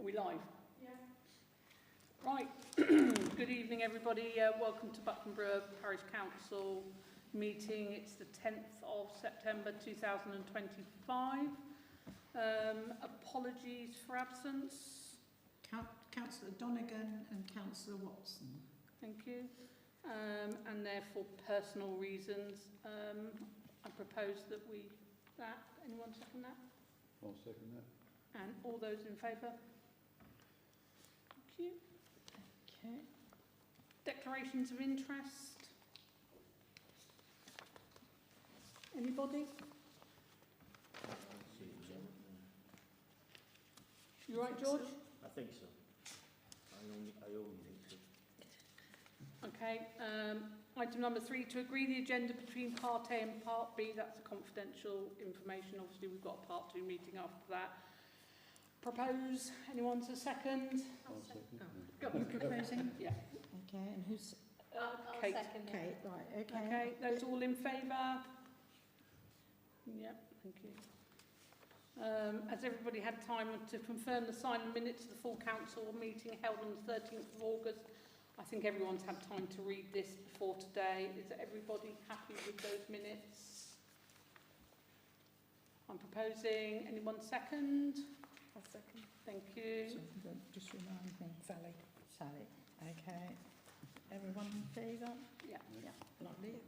Are we live? Yeah. Right. Good evening, everybody. Welcome to Buckland Brewer Parish Council meeting. It's the 10th of September 2025. Apologies for absence. Councillor Donegan and Councillor Watson. Thank you. And therefore, personal reasons, I propose that anyone second that? I'll second that. And all those in favour? Thank you. Okay. Declarations of interest. Anybody? You right, George? I think so. I only think so. Okay. Item number 3, to agree the agenda between Part A and Part B. That's confidential information. Obviously, we've got a Part 2 meeting after that. Propose. Anyone to second? I'll second. You're proposing? Yeah. Okay, and who's... I'll Kate. Second. Kate, right, okay. Okay. Those all in favour? Yep. Thank you. Has everybody had time to confirm the signed minutes of the full council meeting held on the 13th of August? I think everyone's had time to read this before today. Is everybody happy with those minutes? I'm proposing. Anyone second? I'll second. Thank you. So, just remind me. Sally. Sally. Okay. Everyone in favour? Yeah. Yeah. Lovely. Okay,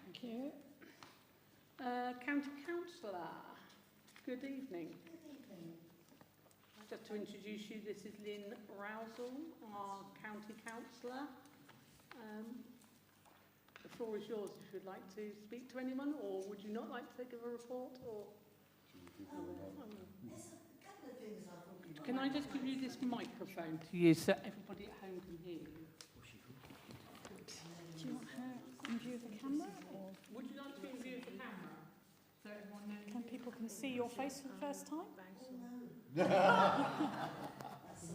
thank you. County Councillor, good evening. Good evening. Just to introduce you, this is Lynn Rousel, our County Councillor. The floor is yours if you'd like to speak to anyone, or would you not like to give a report? Or There's a couple of things I thought we might... can I just give you this microphone to use so everybody at home can hear you? Do you want her in view of the camera? Or Would you like to be in view of the camera? So everyone knows. can people see your face for the first time? Oh, no. That's the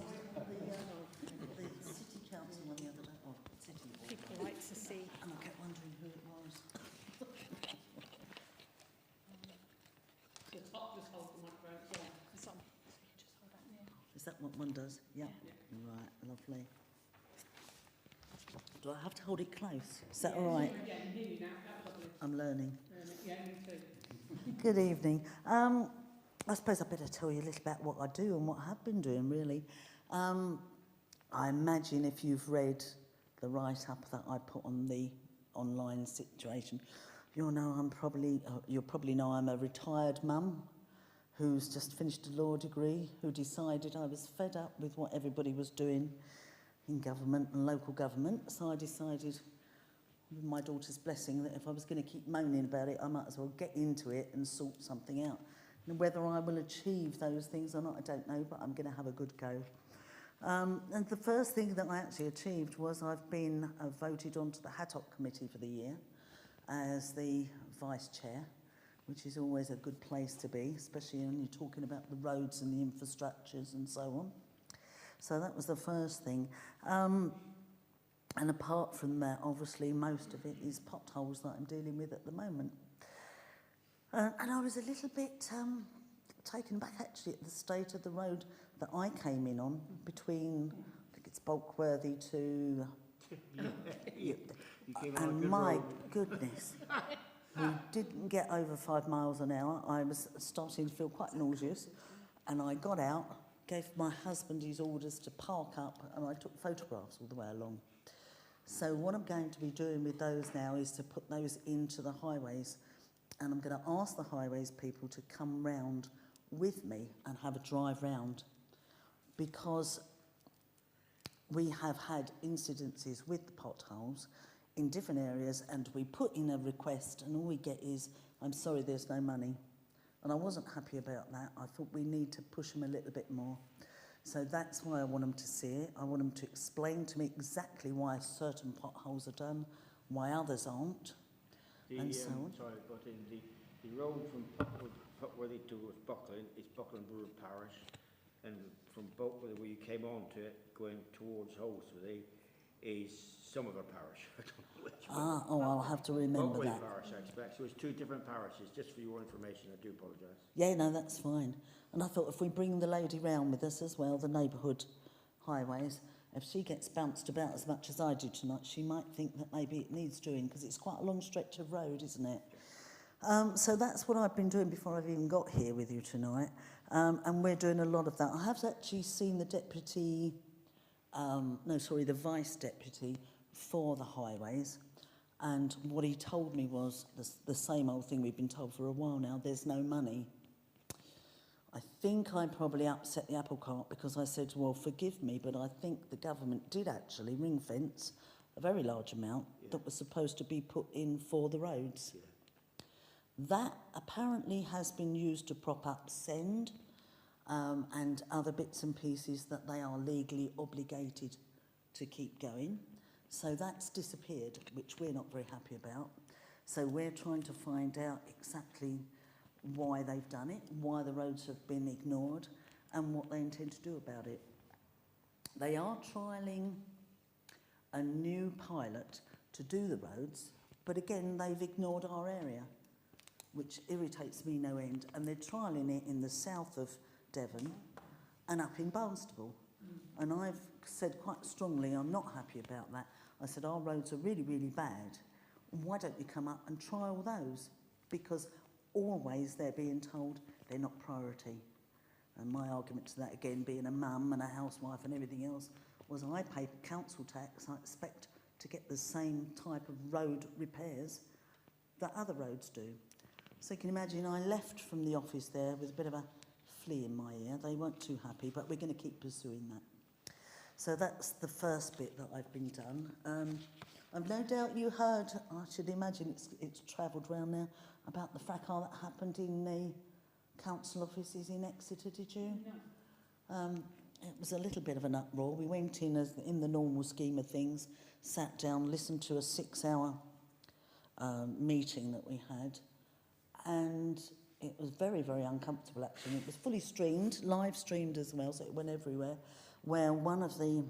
city council on the other day. Oh, city. People like to see. And I kept wondering who it was. Just hold the microphone. Yeah. It's on. So you just hold that near. Is that what one does? Yeah. Yeah. Right, lovely. Do I have to hold it close? Is that all right? Yeah, I can hear you now. That's lovely. I'm learning. Yeah, me too. Good evening. I suppose I better tell you a little about what I do and what I have been doing, really. I imagine if you've read the write-up that I put on the online situation, you'll probably know I'm a retired mum who's just finished a law degree, who decided I was fed up with what everybody was doing in government and local government, so I decided, with my daughter's blessing, that if I was going to keep moaning about it, I might as well get into it and sort something out. And whether I will achieve those things or not, I don't know, but I'm going to have a good go. And the first thing that I actually achieved was I've been voted onto the Haddock Committee for the year as the vice chair, which is always a good place to be, especially when you're talking about the roads and the infrastructures and so on. So that was the first thing. And apart from that, obviously, most of it is potholes that I'm dealing with at the moment. And I was a little bit taken back, actually, at the state of the road that I came in on between, I think it's Bulkworthy to... You came on a and good my road. goodness, we didn't get over 5 miles an hour. I was starting to feel quite nauseous, and I got out, gave my husband his orders to park up, and I took photographs all the way along. So what I'm going to be doing with those now is to put those into the highways, and I'm going to ask the highways people to come round with me and have a drive round, because we have had incidences with the potholes in different areas, and we put in a request and all we get is, I'm sorry, there's no money. And I wasn't happy about that. I thought we need to push them a little bit more. So that's why I want them to see it. I want them to explain to me exactly why certain potholes are done, why others aren't, and so on. Sorry, but in the road from Puckworthy into Buckland, it's Buckland Brewer Parish, and from Buckland, where you came on to it, going towards Holsworthy, is some other parish. I don't know which one. Oh, I'll have to remember Buckland that. Parish, I expect. So it's two different parishes, just for your information. I do apologise. Yeah, no, that's fine. And I thought if we bring the lady round with us as well, the neighbourhood highways, if she gets bounced about as much as I do tonight, she might think that maybe it needs doing, because it's quite a long stretch of road, isn't it? So that's what I've been doing before I've even got here with you tonight. And we're doing a lot of that. I have actually seen the deputy, the vice deputy for the highways. And what he told me was the same old thing we've been told for a while now, there's no money. I think I probably upset the apple cart because I said, well, forgive me, but I think the government did actually ring fence a very large amount that was supposed to be put in for the roads. Yeah. That apparently has been used to prop up Send and other bits and pieces that they are legally obligated to keep going. So that's disappeared, which we're not very happy about. So we're trying to find out exactly why they've done it, why the roads have been ignored, and what they intend to do about it. They are trialling a new pilot to do the roads, but again, they've ignored our area, which irritates me no end. And they're trialling it in the south of Devon and up in Barnstable. And I've said quite strongly, I'm not happy about that. I said, our roads are really, really bad. Why don't you come up and trial those? Because always they're being told they're not priority. And my argument to that, again, being a mum and a housewife and everything else, was I pay council tax. I expect to get the same type of road repairs that other roads do. So you can imagine I left from the office there with a bit of a flea in my ear. They weren't too happy, but we're going to keep pursuing that. So that's the first bit that I've been done. I've no doubt you heard, I should imagine it's travelled round now, about the fracas that happened in the council offices in Exeter, did you? No. It was a little bit of an uproar. We went in as in the normal scheme of things, sat down, listened to a 6-hour meeting that we had, and it was very, very uncomfortable actually. It was fully streamed, live streamed as well, so it went everywhere, where one of the,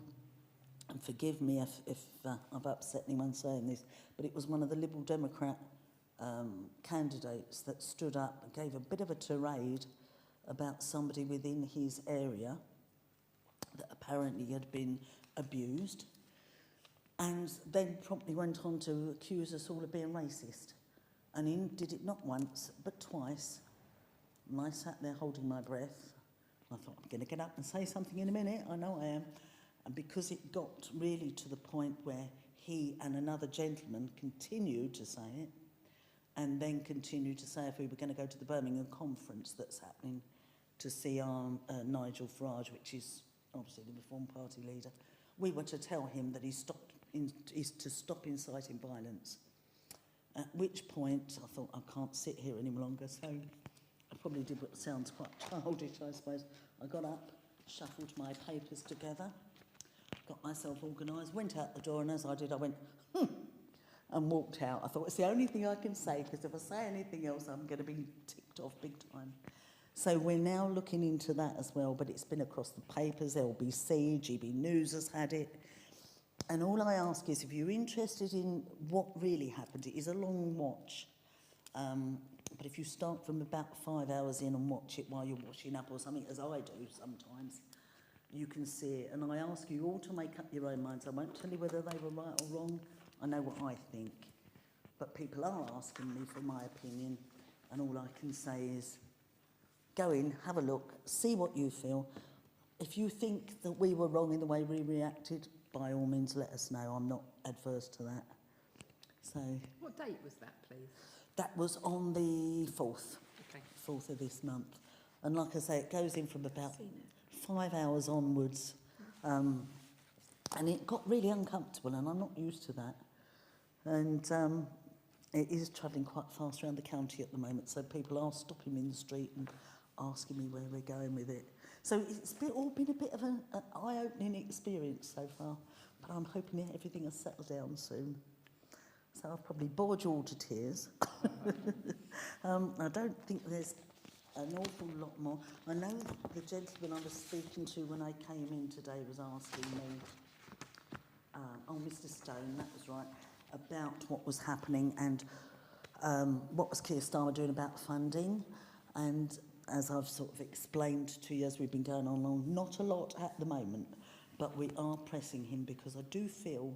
and forgive me if I've upset anyone saying this, but it was one of the Liberal Democrat candidates that stood up and gave a bit of a tirade about somebody within his area that apparently had been abused, and then promptly went on to accuse us all of being racist. And he did it not once, but twice. And I sat there holding my breath. I thought, I'm going to get up and say something in a minute. I know I am. And because it got really to the point where he and another gentleman continued to say it, and then continued to say if we were going to go to the Birmingham conference that's happening to see our Nigel Farage, which is obviously the Reform Party leader, we were to tell him that he's to stop inciting violence. At which point I thought, I can't sit here any longer, so I probably did what sounds quite childish, I suppose. I got up, shuffled my papers together, got myself organised, went out the door, and as I did, I went, and walked out. I thought, it's the only thing I can say, because if I say anything else, I'm going to be ticked off big time. So we're now looking into that as well, but it's been across the papers, LBC, GB News has had it. And all I ask is, if you're interested in what really happened, it is a long watch. But if you start from about 5 hours in and watch it while you're washing up or something, as I do sometimes, you can see it. And I ask you all to make up your own minds. I won't tell you whether they were right or wrong. I know what I think. But people are asking me for my opinion. And all I can say is, go in, have a look, see what you feel. If you think that we were wrong in the way we reacted, by all means, let us know. I'm not adverse to that. So. What date was that, please? That was on the 4th. Okay. 4th of this month. And like I say, it goes in from about 5 hours onwards. And it got really uncomfortable, and I'm not used to that. And it is travelling quite fast around the county at the moment, so people are stopping me in the street and asking me where we're going with it. So it's all been a bit of an eye-opening experience so far, but I'm hoping that everything will settle down soon. So I've probably bored you all to tears. I don't think there's an awful lot more. I know the gentleman I was speaking to when I came in today was asking me, Mr Stone, that was right, about what was happening and what was Keir Starmer doing about funding. And as I've sort of explained to you as we've been going on, not a lot at the moment, but we are pressing him because I do feel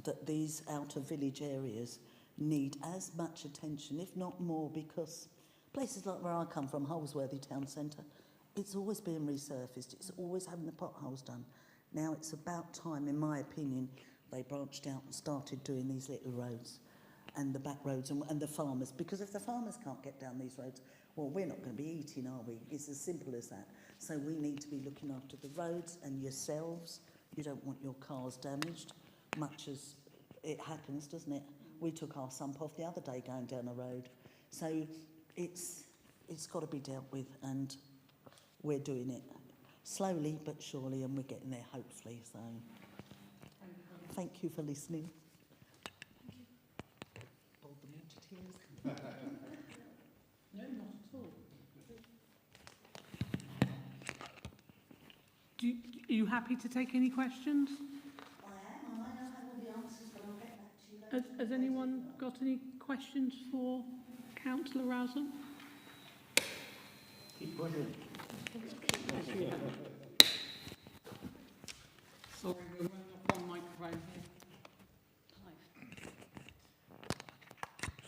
that these outer village areas need as much attention, if not more, because places like where I come from, Holsworthy Town Centre, it's always being resurfaced, it's always having the potholes done. Now it's about time, in my opinion, they branched out and started doing these little roads and the back roads and the farmers, because if the farmers can't get down these roads, well, we're not going to be eating, are we? It's as simple as that. So we need to be looking after the roads and yourselves. You don't want your cars damaged, much as it happens, doesn't it? We took our sump off the other day going down a road. So it's got to be dealt with, and we're doing it slowly but surely, and we're getting there hopefully. So thank you for listening. Bored them into tears. No, not at all. Are you happy to take any questions? I am. I might not have all the answers, but I'll get back to you later. Has anyone got any questions for Councillor Rousel? Keep pushing. Sorry, we're running off one microphone here.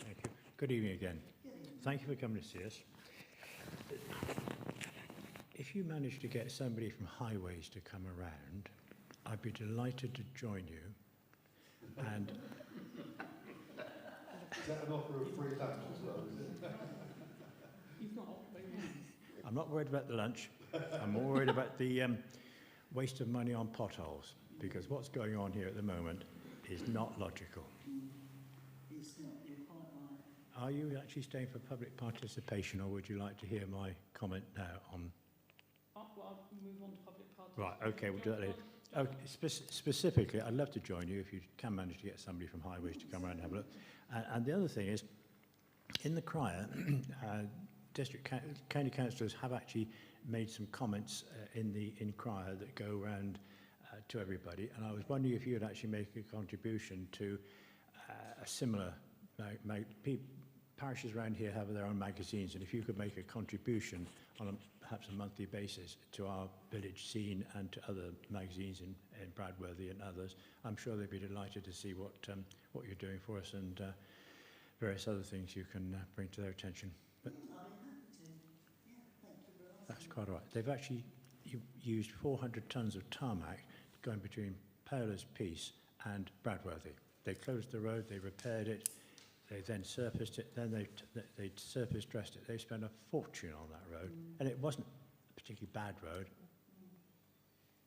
Thank you. Good evening again. Thank you for coming to see us. If you manage to get somebody from Highways to come around, I'd be delighted to join you. And Is that an offer of free lunch as well, is it? He's not I'm not worried about the lunch. I'm more worried about the waste of money on potholes, because what's going on here at the moment is not logical. It's not. You're quite right. Are you actually staying for public participation, or would you like to hear my comment now on... Well, I'll move on to public participation. Right, okay, we'll do that later. Okay, specifically, I'd love to join you if you can manage to get somebody from Highways to come around and have a look. And the other thing is, in the crier, county councillors have actually made some comments in crier that go around to everybody, and I was wondering if you would actually make a contribution to a similar... parishes around here have their own magazines, and if you could make a contribution on perhaps a monthly basis to our village scene and to other magazines in Bradworthy and others, I'm sure they'd be delighted to see what you're doing for us and various other things you can bring to their attention. But that's quite all right. They've actually used 400 tonnes of tarmac going between Paola's Peace and Bradworthy. They closed the road, they repaired it, they then surfaced it, then they surface dressed it. They spent a fortune on that road, and it wasn't a particularly bad road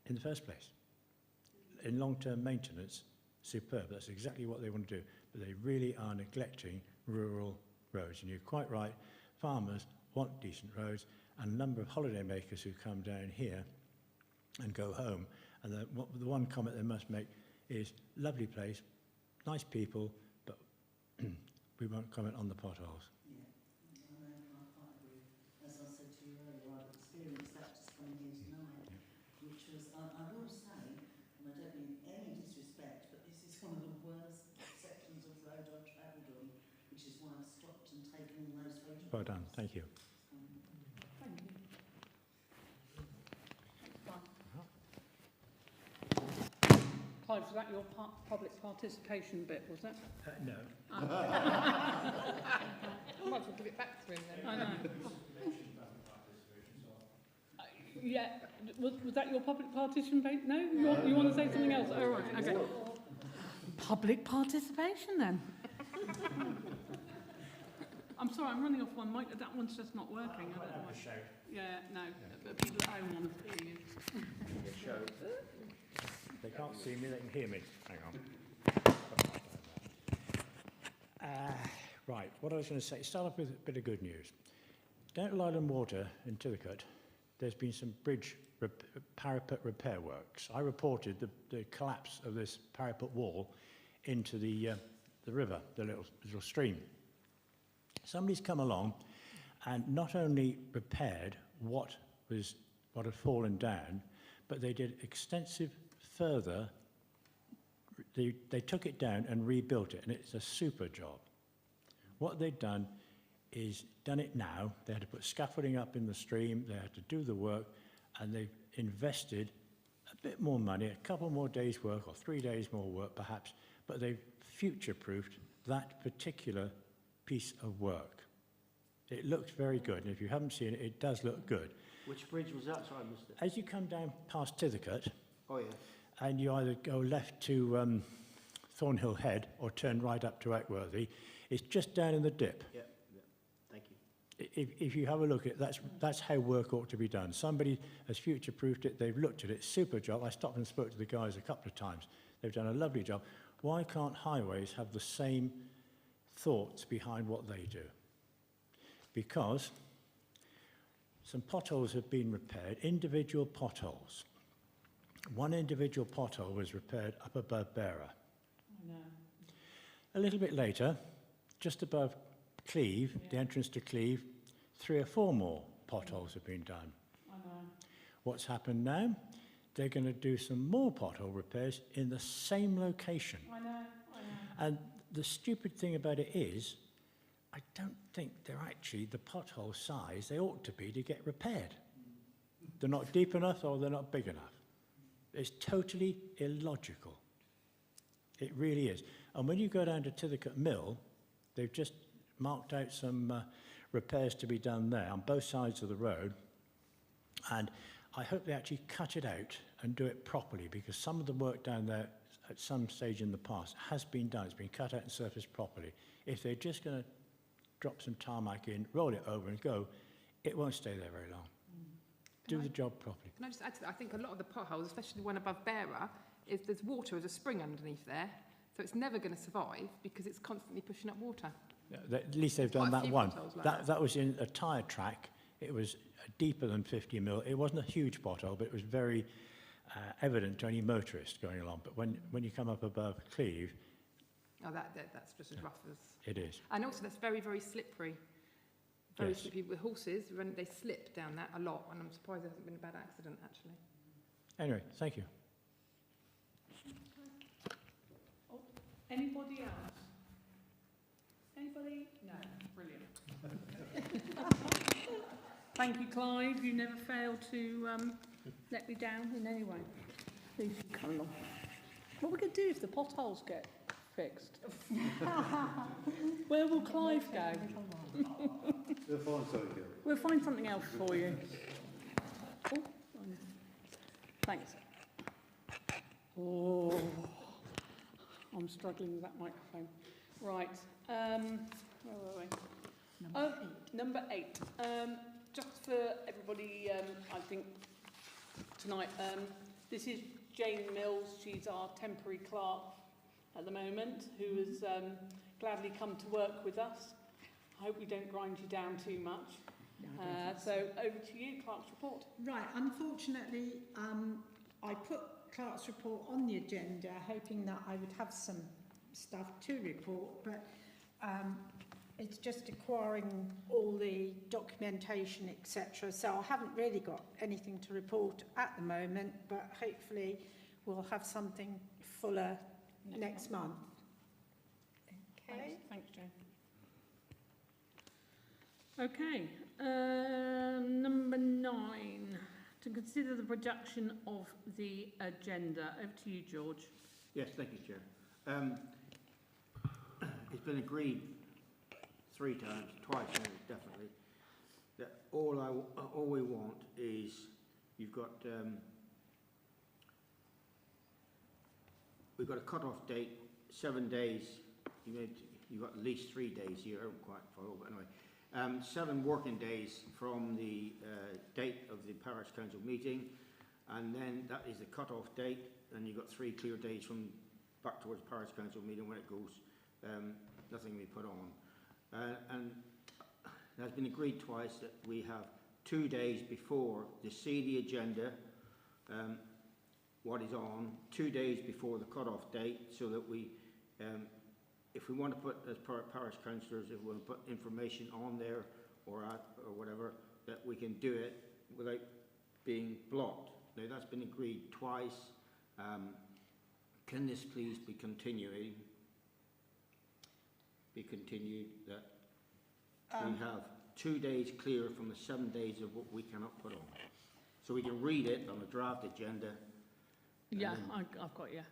in the first place. In long-term maintenance, superb. That's exactly what they want to do. But they really are neglecting rural roads. And you're quite right, farmers want decent roads, and a number of holiday makers who come down here and go home. And the one comment they must make is, lovely place, nice people, but we won't comment on the potholes. Yeah, I quite agree. As I said to you earlier, I've experienced that just coming here tonight, which was, I will say, and I don't mean any disrespect, but this is one of the worst sections of road I've travelled on, which is why I've stopped and taken all those photographs. Well done, thank you. Thank you. Clive, was that your public participation bit, was it? No. I might as well give it back to him then. I know. Yeah, was that your public participation? No? You want to say something else? Oh, right, okay. Public participation then. I'm sorry, I'm running off one mic. That one's just not working. I don't know why. Yeah, no, but people at home want to hear you. They can't see me, they can hear me. Hang on. Right, what I was going to say, start off with a bit of good news. Down at Lyland Water in Tillicott, there's been some bridge parapet repair works. I reported the collapse of this parapet wall into the river, the little stream. Somebody's come along and not only repaired what had fallen down, but they did extensive further. They took it down and rebuilt it, and it's a super job. What they've done is done it now. They had to put scaffolding up in the stream, they had to do the work, and they've invested a bit more money, a couple more days' work, or 3 days more work perhaps, but they've future-proofed that particular piece of work. It looks very good, and if you haven't seen it, it does look good. Which bridge was that? Sorry, I missed it. As you come down past Tithercote, Oh, yeah. and you either go left to Thornhill Head or turn right up to Ackworthy, it's just down in the dip. Yeah, yeah. Thank you. If you have a look at it, that's how work ought to be done. Somebody has future-proofed it, they've looked at it, super job. I stopped and spoke to the guys a couple of times. They've done a lovely job. Why can't highways have the same thoughts behind what they do? Because some potholes have been repaired, individual potholes. One individual pothole was repaired up above Bearer. I know. A little bit later, just above Cleve, the entrance to Cleve, 3 or 4 more potholes have been done. I know. What's happened now? They're going to do some more pothole repairs in the same location. I know. And the stupid thing about it is, I don't think they're actually the pothole size they ought to be to get repaired. They're not deep enough or they're not big enough. It's totally illogical. It really is. And when you go down to Tithercote Mill, they've just marked out some repairs to be done there on both sides of the road. And I hope they actually cut it out and do it properly, because some of the work down there at some stage in the past has been done. It's been cut out and surfaced properly. If they're just going to drop some tarmac in, roll it over and go, it won't stay there very long. Do the job properly. Can I just add to that? I think a lot of the potholes, especially the one above Bearer, is there's water as a spring underneath there, so it's never going to survive because it's constantly pushing up water. Yeah, at least they've done Quite a that few one. potholes like That was in a tyre track. It was deeper than 50 mil. It wasn't a huge pothole, but it was very evident to any motorist going along. But when you come up above Cleve, Oh, that's just as rough as... it is. And also that's very, very slippery. Very Yes. slippery with horses. They slip down that a lot, and I'm surprised there hasn't been a bad accident, actually. Anyway, thank you. Anybody else? Anybody? No. Brilliant. Thank you, Clive. You never fail to let me down in any way. Please come along. What are we going to do if the potholes get fixed? Where will Clive go? We'll find something. We'll find something else for you. Oh, thanks. Oh, I'm struggling with that microphone. Right. Where were we? Number 8. Just for everybody, I think tonight, this is Jane Mills. She's our temporary clerk at the moment, who has gladly come to work with us. I hope we don't grind you down too much. So over to you, clerk's report. Right, unfortunately, I put clerk's report on the agenda hoping that I would have some stuff to report, but it's just acquiring all the documentation, etc. So I haven't really got anything to report at the moment, but hopefully we'll have something fuller next month. Okay. Thanks, Jane. Okay, number 9, to consider the production of the agenda. Over to you, George. Yes, thank you, Chair. It's been agreed 3 times, twice now, definitely, that all we want is you've got we've got a cut-off date, 7 days. You've got at least 3 days here. I don't quite follow, but anyway, 7 working days from the date of the parish council meeting, and then that is the cut-off date. And you've got 3 clear days from back towards the parish council meeting when it goes. Nothing we put on, and it has been agreed twice that we have 2 days before to see the agenda, what is on, 2 days before the cut-off date, so that we, if we want to put, as parish councillors, if we want to put information on there or at, or whatever, that we can do it without being blocked. Now, that's been agreed twice. Can this please be continued, that we have 2 days clear from the 7 days of what we cannot put on? So we can read it on a draft agenda. Yeah, I've got you.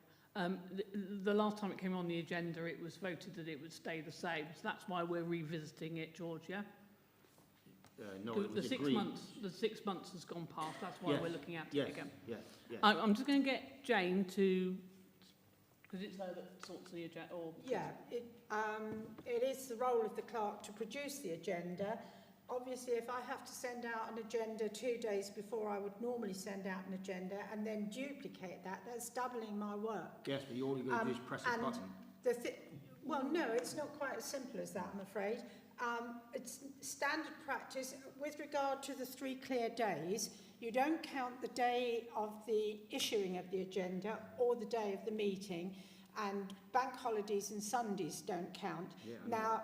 The last time it came on the agenda, it was voted that it would stay the same. So that's why we're revisiting it, George, yeah? No, it The was 6 agreed. months, the 6 months has gone past. That's why Yes, we're looking at Yes, it again. yes, yes. I'm just going to get Jane to, because it's her that sorts the agenda. Or Yeah, it is the role of the clerk to produce the agenda. Obviously, if I have to send out an agenda 2 days before I would normally send out an agenda and then duplicate that, that's doubling my work. Yes, but all you're going to do is press a and button. Well, no, it's not quite as simple as that, I'm afraid. It's standard practice with regard to the 3 clear days. You don't count the day of the issuing of the agenda or the day of the meeting, and bank holidays and Sundays don't count. Yeah, Now,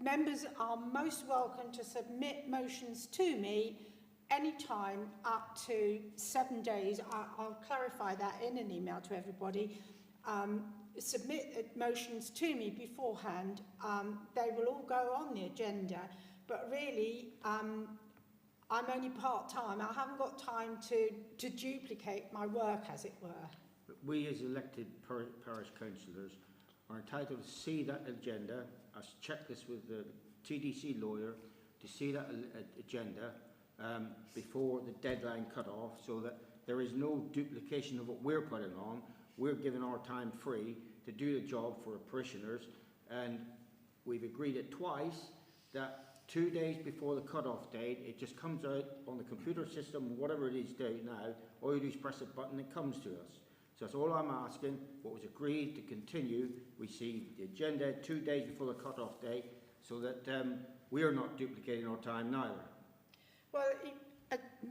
members are most welcome to submit motions to me anytime up to 7 days. I'll clarify that in an email to everybody. Submit motions to me beforehand. They will all go on the agenda, but really I'm only part-time. I haven't got time to duplicate my work, as it were. But we as elected parish councillors are entitled to see that agenda. I checked this with the TDC lawyer, to see that agenda before the deadline cut off, so that there is no duplication of what we're putting on. We're giving our time free to do the job for our parishioners, and we've agreed it twice that 2 days before the cut-off date, it just comes out on the computer system, whatever it is doing now. All you do is press a button, it comes to us. So that's all I'm asking. What was agreed to continue, we see the agenda 2 days before the cut-off date, so that we are not duplicating our time neither. Well,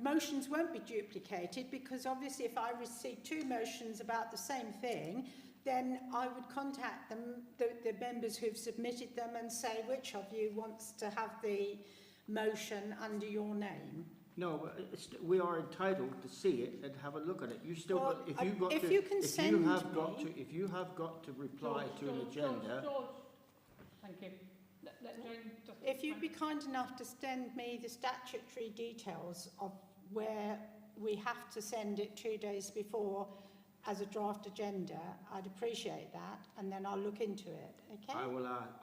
motions won't be duplicated, because obviously if I receive 2 motions about the same thing, then I would contact them, the members who've submitted them, and say which of you wants to have the motion under your name. No, but we are entitled to see it and have a look at it. You still, Well, got, if you got if to, you can if send you have me- got to, if you have got to reply to an agenda, George. Thank you. Let Jane just... If you'd be kind enough to send me the statutory details of where we have to send it 2 days before as a draft agenda, I'd appreciate that, and then I'll look into it, okay? I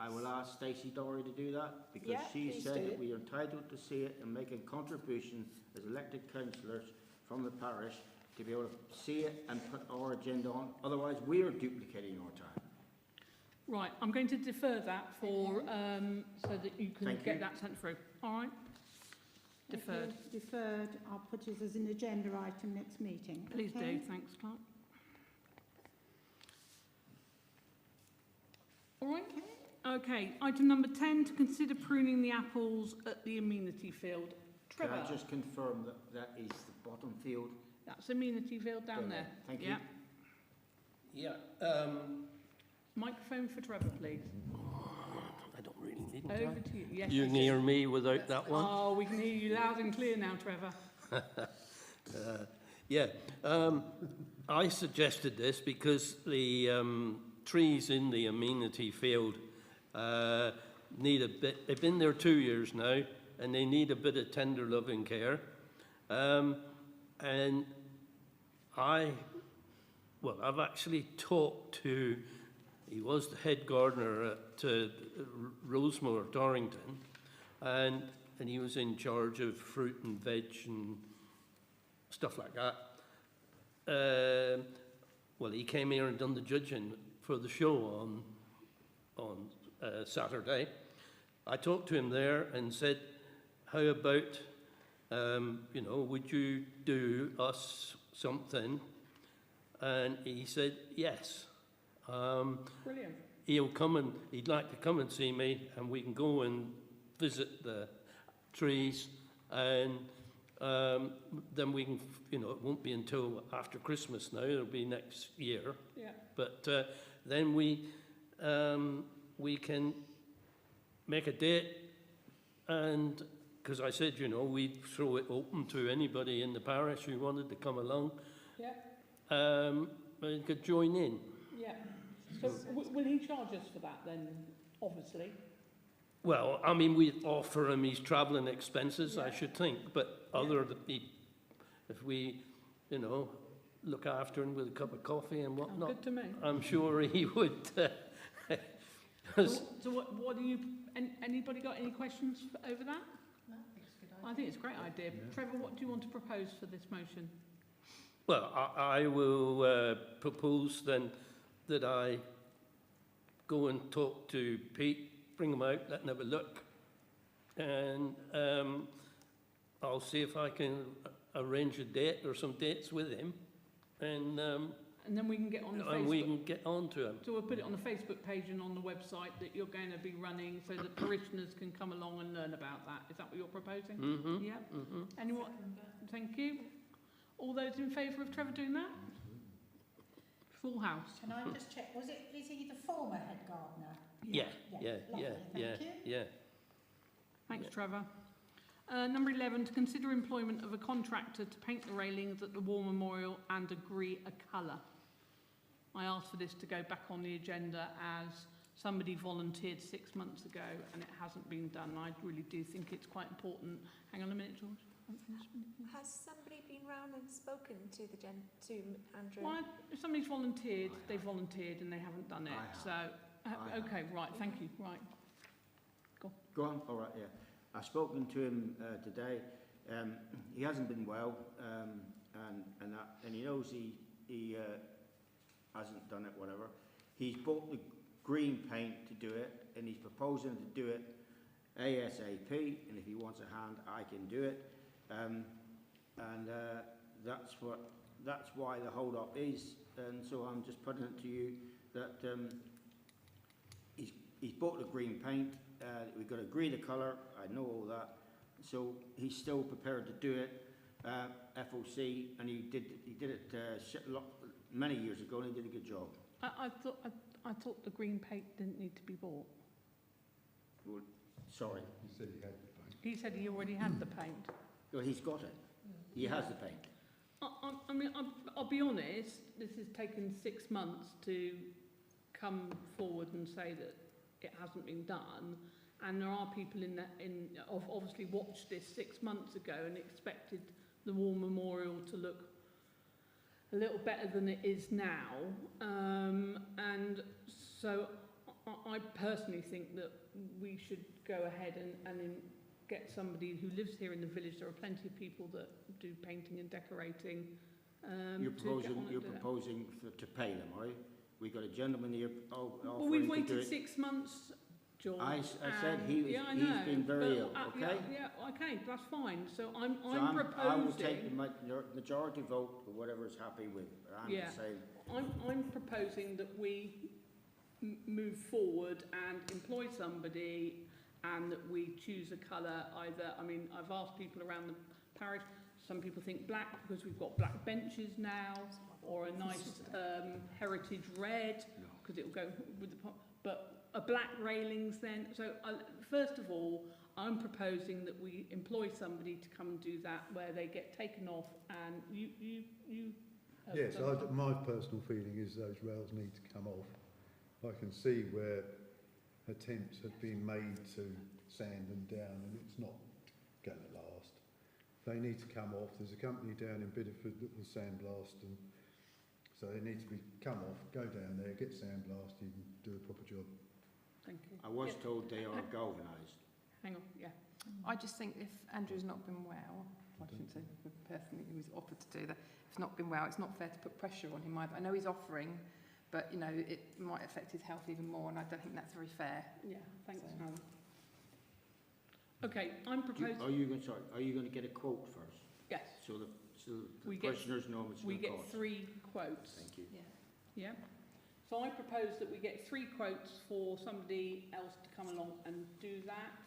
will ask Stacey Dory to do that, because Yeah, she please said do. that we are entitled to see it and make a contribution as elected councillors from the parish to be able to see it and put our agenda on. Otherwise, we are duplicating our time. Right, I'm going to defer that for so that you can Thank get you. that sent through. All right? Deferred. Okay, deferred. I'll put it as an agenda item next meeting. Please okay? do. Thanks, Clark. All right. Okay. Item number 10, to consider pruning the apples at the amenity field. Can Trevor, I just confirm that that is the bottom field? that's amenity field down there. Thank Yeah. you. Yeah, Microphone for Trevor, please. I don't really need it. Over to you. Yes. You do. can hear me without that one? Oh, we can hear you loud and clear now, Trevor. Yeah, I suggested this because the trees in the amenity field need a bit, they've been there 2 years now, and they need a bit of tender loving care. And I've actually talked to, he was the head gardener at Rosemore, Dorrington, and he was in charge of fruit and veg and stuff like that. He came here and done the judging for the show on Saturday. I talked to him there and said, how about, would you do us something? And he said, yes. Brilliant. He'd like to come and see me, and we can go and visit the trees, and then we can, it won't be until after Christmas now, it'll be next year. Yeah. But then we can make a date and because I said, you know, we'd throw it open to anybody in the parish who wanted to come along, Yeah, and could join in. yeah. So will he charge us for that then, obviously? Well, I mean, we offer him his travelling expenses, I Yeah. should think, but other than if we, you know, look after him with a cup of coffee and Sounds whatnot, good to me. I'm sure he would. So what do you, anybody got any questions over that? No, it's a good I think it's a great idea. Trevor, what do you want to propose for this motion? Well, I will propose then that I go and talk to Pete, bring him out, let him have a look, and I'll see if I can arrange a date or some dates with him, and then we can get on the Facebook. and we can get on to him. So we'll put it on the Facebook page and on the website that you're going to be running so that parishioners can come along and learn about that. Is that what you're proposing? Mm-hmm. Yeah. Anyone? Thank you. All those in favour of Trevor doing that? Full house. Can I just check, is he the former head gardener? Yeah, Lovely, thank you. yeah. Thanks, Trevor. Number 11, to consider employment of a contractor to paint the railings at the War Memorial and agree a colour. I asked for this to go back on the agenda as somebody volunteered 6 months ago and it hasn't been done. I really do think it's quite important. Hang on a minute, George. Has somebody been round and spoken to to Andrew? Well, if somebody's volunteered, they volunteered and they haven't done it. I So, okay, right, thank you. Right. Go on. All right, yeah. I've spoken to him today. He hasn't been well, and he knows he hasn't done it, whatever. He's bought the green paint to do it, and he's proposing to do it ASAP, and if he wants a hand, I can do it. That's why the hold up is, and so I'm just putting it to you that he's bought the green paint. We've got to agree the colour. I know all that, so he's still prepared to do it. FOC, and he did it many years ago, and he did a good job. I thought the green paint didn't need to be bought. Well, sorry. He said he had the paint. He said he already had the paint. Well, he's got it. He has the paint. I mean, I'll be honest, this has taken 6 months to come forward and say that it hasn't been done, and there are people obviously watched this 6 months ago and expected the War Memorial to look a little better than it is now, and so I personally think that we should go ahead and get somebody who lives here in the village. There are plenty of people that do painting and decorating. You're proposing to pay them, are you? We've got a gentleman here Well, we've waited 6 months, George. I said he's been very ill, okay? Okay, that's fine. So I'm proposing... I will take the majority vote for whatever is happy with. I'm just saying. I'm proposing that we move forward and employ somebody, and that we choose a colour either. I mean, I've asked people around the parish. Some people think black because we've got black benches now, or a nice heritage red because it will go with the pot. But a black railings then. So first of all, I'm proposing that we employ somebody to come and do that, where they get taken off, and you. Yes, my personal feeling is those rails need to come off. I can see where attempts have been made to sand them down, and it's not going to last. They need to come off. There's a company down in Bideford that will sandblast them, so they need to come off, go down there, get sandblasted, and do a proper job. Thank you. I was told they are galvanised. Hang on, yeah. I just think if Andrew's not been well, I shouldn't say the person who was offered to do that, if not been well, it's not fair to put pressure on him either. I know he's offering, but you know, it might affect his health even more, and I don't think that's very fair. Yeah, thanks, Alan. Okay, I'm proposing... Are you going to get a quote first? Yes. So the questioners know what's We going to get cost. 3 quotes. Thank you. Yeah. So I propose that we get 3 quotes for somebody else to come along and do that.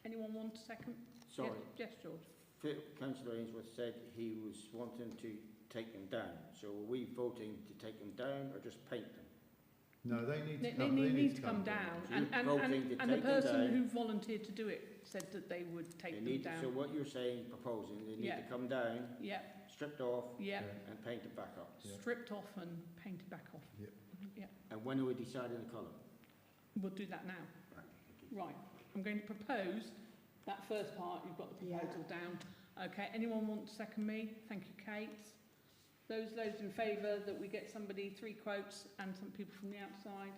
Anyone want a second? Sorry. Yes, George. Councillor Ainsworth said he was wanting to take them down. So are we voting to take them down or just paint them? No, they need to They come. need to come down. So And, you're and, voting and, to and the take them person down. who volunteered to do it said that they would take They them need, down. so what you're saying, proposing, they need Yeah. to come down, Yeah, stripped off, yeah, and painted back up. Yeah. stripped off and painted back off. Yep. Yeah, And when are we deciding the colour? we'll do that now. Right, thank you. Right, I'm going to propose that first part, you've got the proposal down. Okay, anyone want to second me? Thank you, Kate. Those in favour that we get somebody 3 quotes and some people from the outside?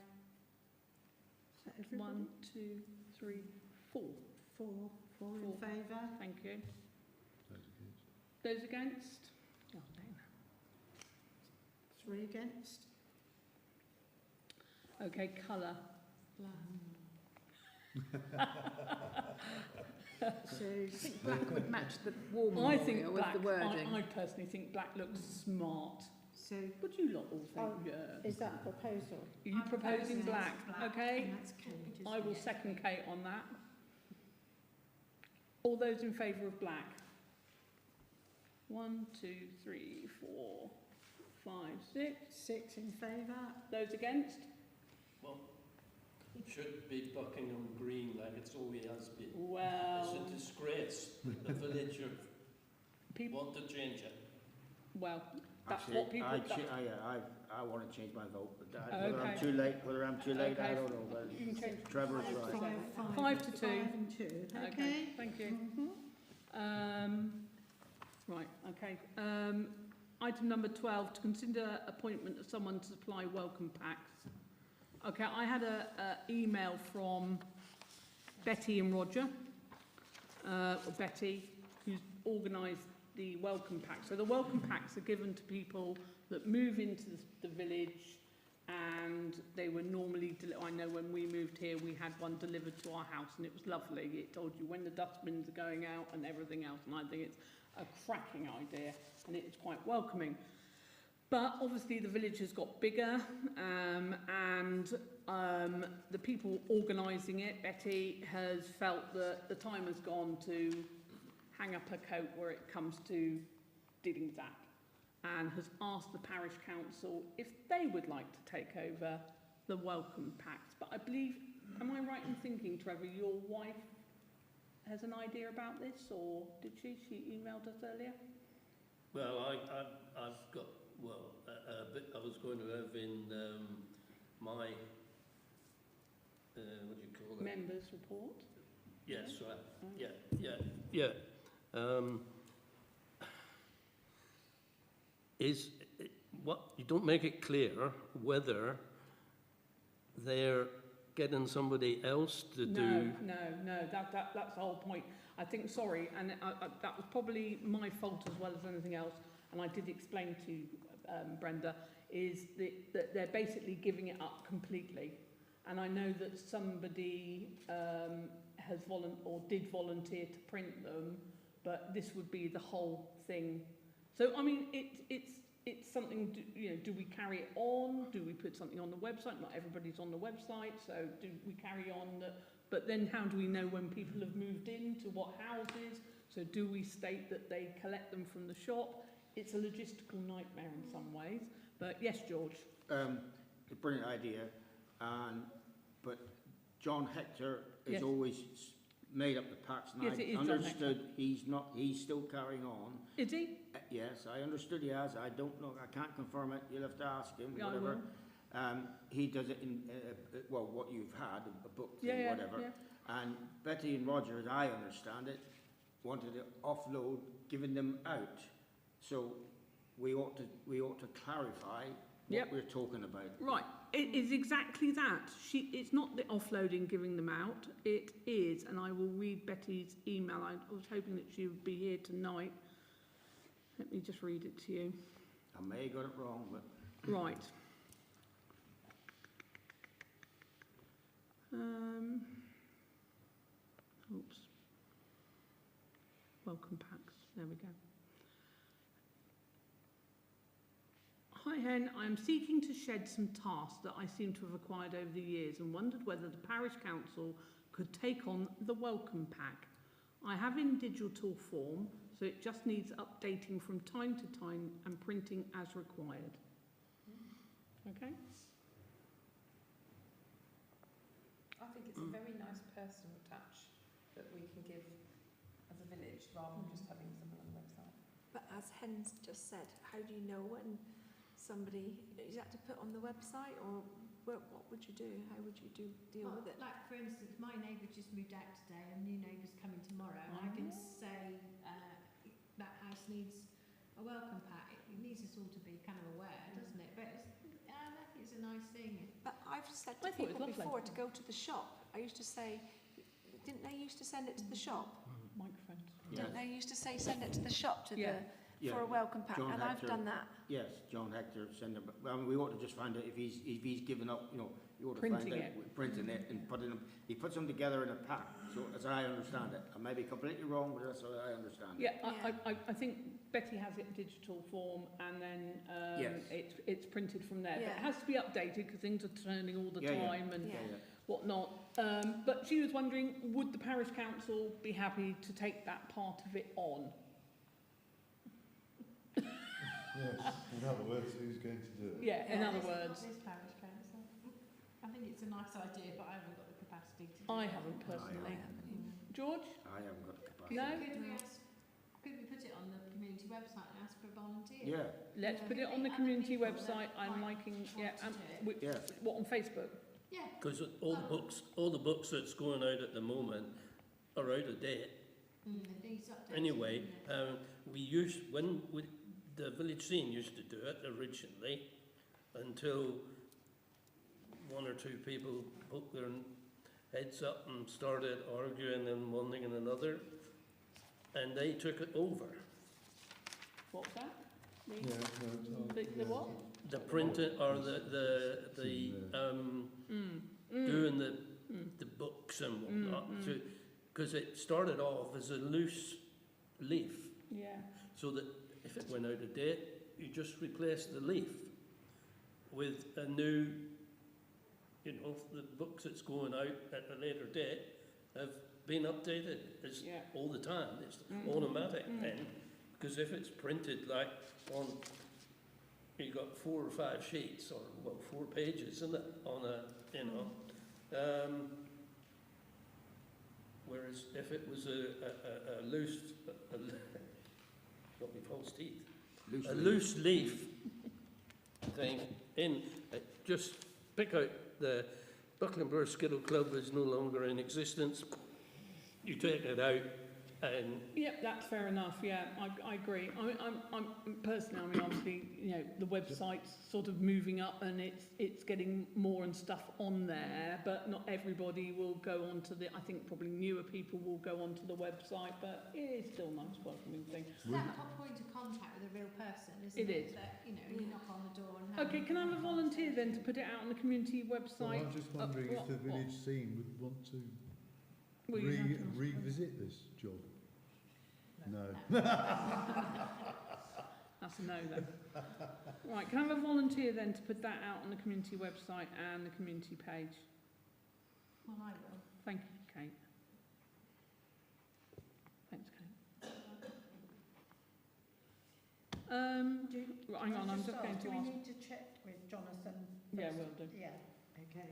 Is that everybody? 1, 2, 3, 4. Four in Four. favour. Thank you. Those against. Those against? Oh, dang. 3 against. Okay, colour. So I think black would match the warm I think with black, the wording. I personally think black looks smart. so Would you lot all think? Oh, Yeah. is that a proposal? Are you proposing black? Okay. And that's Kate, isn't I will it? second Kate on that. All those in favour of black? 1, 2, 3, 4, 5, 6. 6 in favour. Those against? It should be Buckingham Green like it's always has been. Well, It's a disgrace. The village people. want to change it. Well, that's Actually, what people. I want to change my vote, but whether I'm Okay. too late, I Okay. don't know, but You can change. Trevor's right. 5 to 2. 5 and 2. Okay. Thank you. Right. Okay. Item number 12: to consider appointment of someone to supply welcome packs. Okay, I had a email from Betty and Roger, or Betty, who's organised the welcome packs. So the welcome packs are given to people that move into the village, and they were normally, I know when we moved here, we had one delivered to our house, and it was lovely. It told you when the dustbins are going out and everything else, and I think it's a cracking idea, and it's quite welcoming. But obviously the village has got bigger, and the people organising it, Betty, has felt that the time has gone to hang up her coat where it comes to dealing with that, and has asked the parish council if they would like to take over the welcome packs. But I believe, am I right in thinking, Trevor, your wife has an idea about this, or did she? She emailed us earlier. Well, I've got, a bit I was going to have in my, what do you call it? Members report. Yes, right. Oh. Yeah. You don't make it clear whether they're getting somebody else to do. No, that's the whole point. I think, sorry, and that was probably my fault as well as anything else, and I did explain to Brenda, is that they're basically giving it up completely. And I know that somebody has did volunteer to print them, but this would be the whole thing. So, I mean, it's something, do we carry it on? Do we put something on the website? Not everybody's on the website, so do we carry on that? But then how do we know when people have moved into what houses? So do we state that they collect them from the shop? It's a logistical nightmare in some ways. But yes, George. A brilliant idea, but John Hector has Yes. always made up the packs, and Yes, it is I John understood he's still carrying on. Is he? Yes, I understood he has. I don't know. I can't confirm it. You'll have to ask him. Yeah, I whatever. will. He does it in what you've had, a book thing, Yeah, whatever. yeah. And Betty and Roger, as I understand it, wanted to offload, giving them out. So we ought to clarify what Yep. we're talking about. Right, it is exactly that. It's not the offloading, giving them out. It is, and I will read Betty's email. I was hoping that she would be here tonight. Let me just read it to you. I may have got it wrong, but Right. Oops. Welcome packs. There we go. Hi Hen, I am seeking to shed some tasks that I seem to have acquired over the years and wondered whether the parish council could take on the welcome pack. I have in digital form, so it just needs updating from time to time and printing as required. Okay? it's a very nice personal touch that we can give as a village rather than just having someone on the website. But as Hen's just said, how do you know when somebody, is that to put on the website, or what would you do? How would you deal with it? Like, for instance, my neighbour just moved out today and new neighbour's coming tomorrow. I can say that house needs a welcome pack. It needs us all to be kind of aware, doesn't it? But I think it's a nice thing. But I've said I to thought it was people lovely. before to go to the shop. I used to say, didn't they used to send it to the shop? Microphone. Yeah. Didn't they used to say send it to the shop to Yeah. Yeah. for a welcome pack? John And Hector. I've done that. Yes, John Hector send them. Well, I mean, we ought to just find out if he's given up. You know, you ought to Printing find out printing it and putting them. He puts them together in a pack. So as I understand it, I may be completely wrong, but that's how I understand it. Yeah, I think Betty has it in digital form, and then Yes. it's printed from there. But Yeah. it has to be updated because things are turning all the Yeah, yeah. time and Yeah. whatnot. But she was wondering, would the parish council be happy to take that part of it on? Yes, in other words, who's going to do it? Yeah, in Yeah, other it's not words, this parish council. I think it's a nice idea, but I haven't got the capacity to do I it. haven't personally. I George? I haven't got the capacity. Could, No? could we put it on the community website and ask for a volunteer? Yeah, Let's Yeah. put it on the Other community people that website. I'm might liking, want yeah, to do it. yeah. what, on Facebook? Yeah. Because all the books that's going out at the moment are out of date. It needs updating, Anyway, doesn't it? when the village scene used to do it originally, until one or two people put their heads up and started arguing and one thing and another, and they took it over. What's that? Yeah, no, it's The what? The printing or the doing the books and whatnot, because it started off as a loose leaf, Yeah. so that if it went out of date, you just replace the leaf with a new, you know, the books that's going out at a later date have been updated all the time. It's automatic then, because if it's printed like on, you got 4 or 5 sheets, or well, 4 pages, isn't it, on a, you know, whereas if it was a loose, got me false teeth, a loose leaf thing just pick out the Buckland Brewer Skittle Club is no longer in existence, you take it out and Yep, that's fair enough. Yeah, I agree. I'm personally, I mean, obviously, you know, the website's sort of moving up and it's getting more and stuff on there, but not everybody will go onto the. I think probably newer people will go onto the website, but it is still a nice welcoming thing. It's that point of contact with a real person, isn't It it? is. That, you know, you knock on the door and have Okay, a can I have a volunteer then to conversation. put it out on the community Well, website? I'm just wondering if the village scene would want to Well, you have to- revisit this job. No. That's a no then. Right, can I have a volunteer then to put that out on the community website and the community page? Well, I will. Thank you, Kate. Thanks, Kate. Hang on, I'm just going to Do we ask. need to check with Jonathan? Yeah, first? will do. Yeah, okay.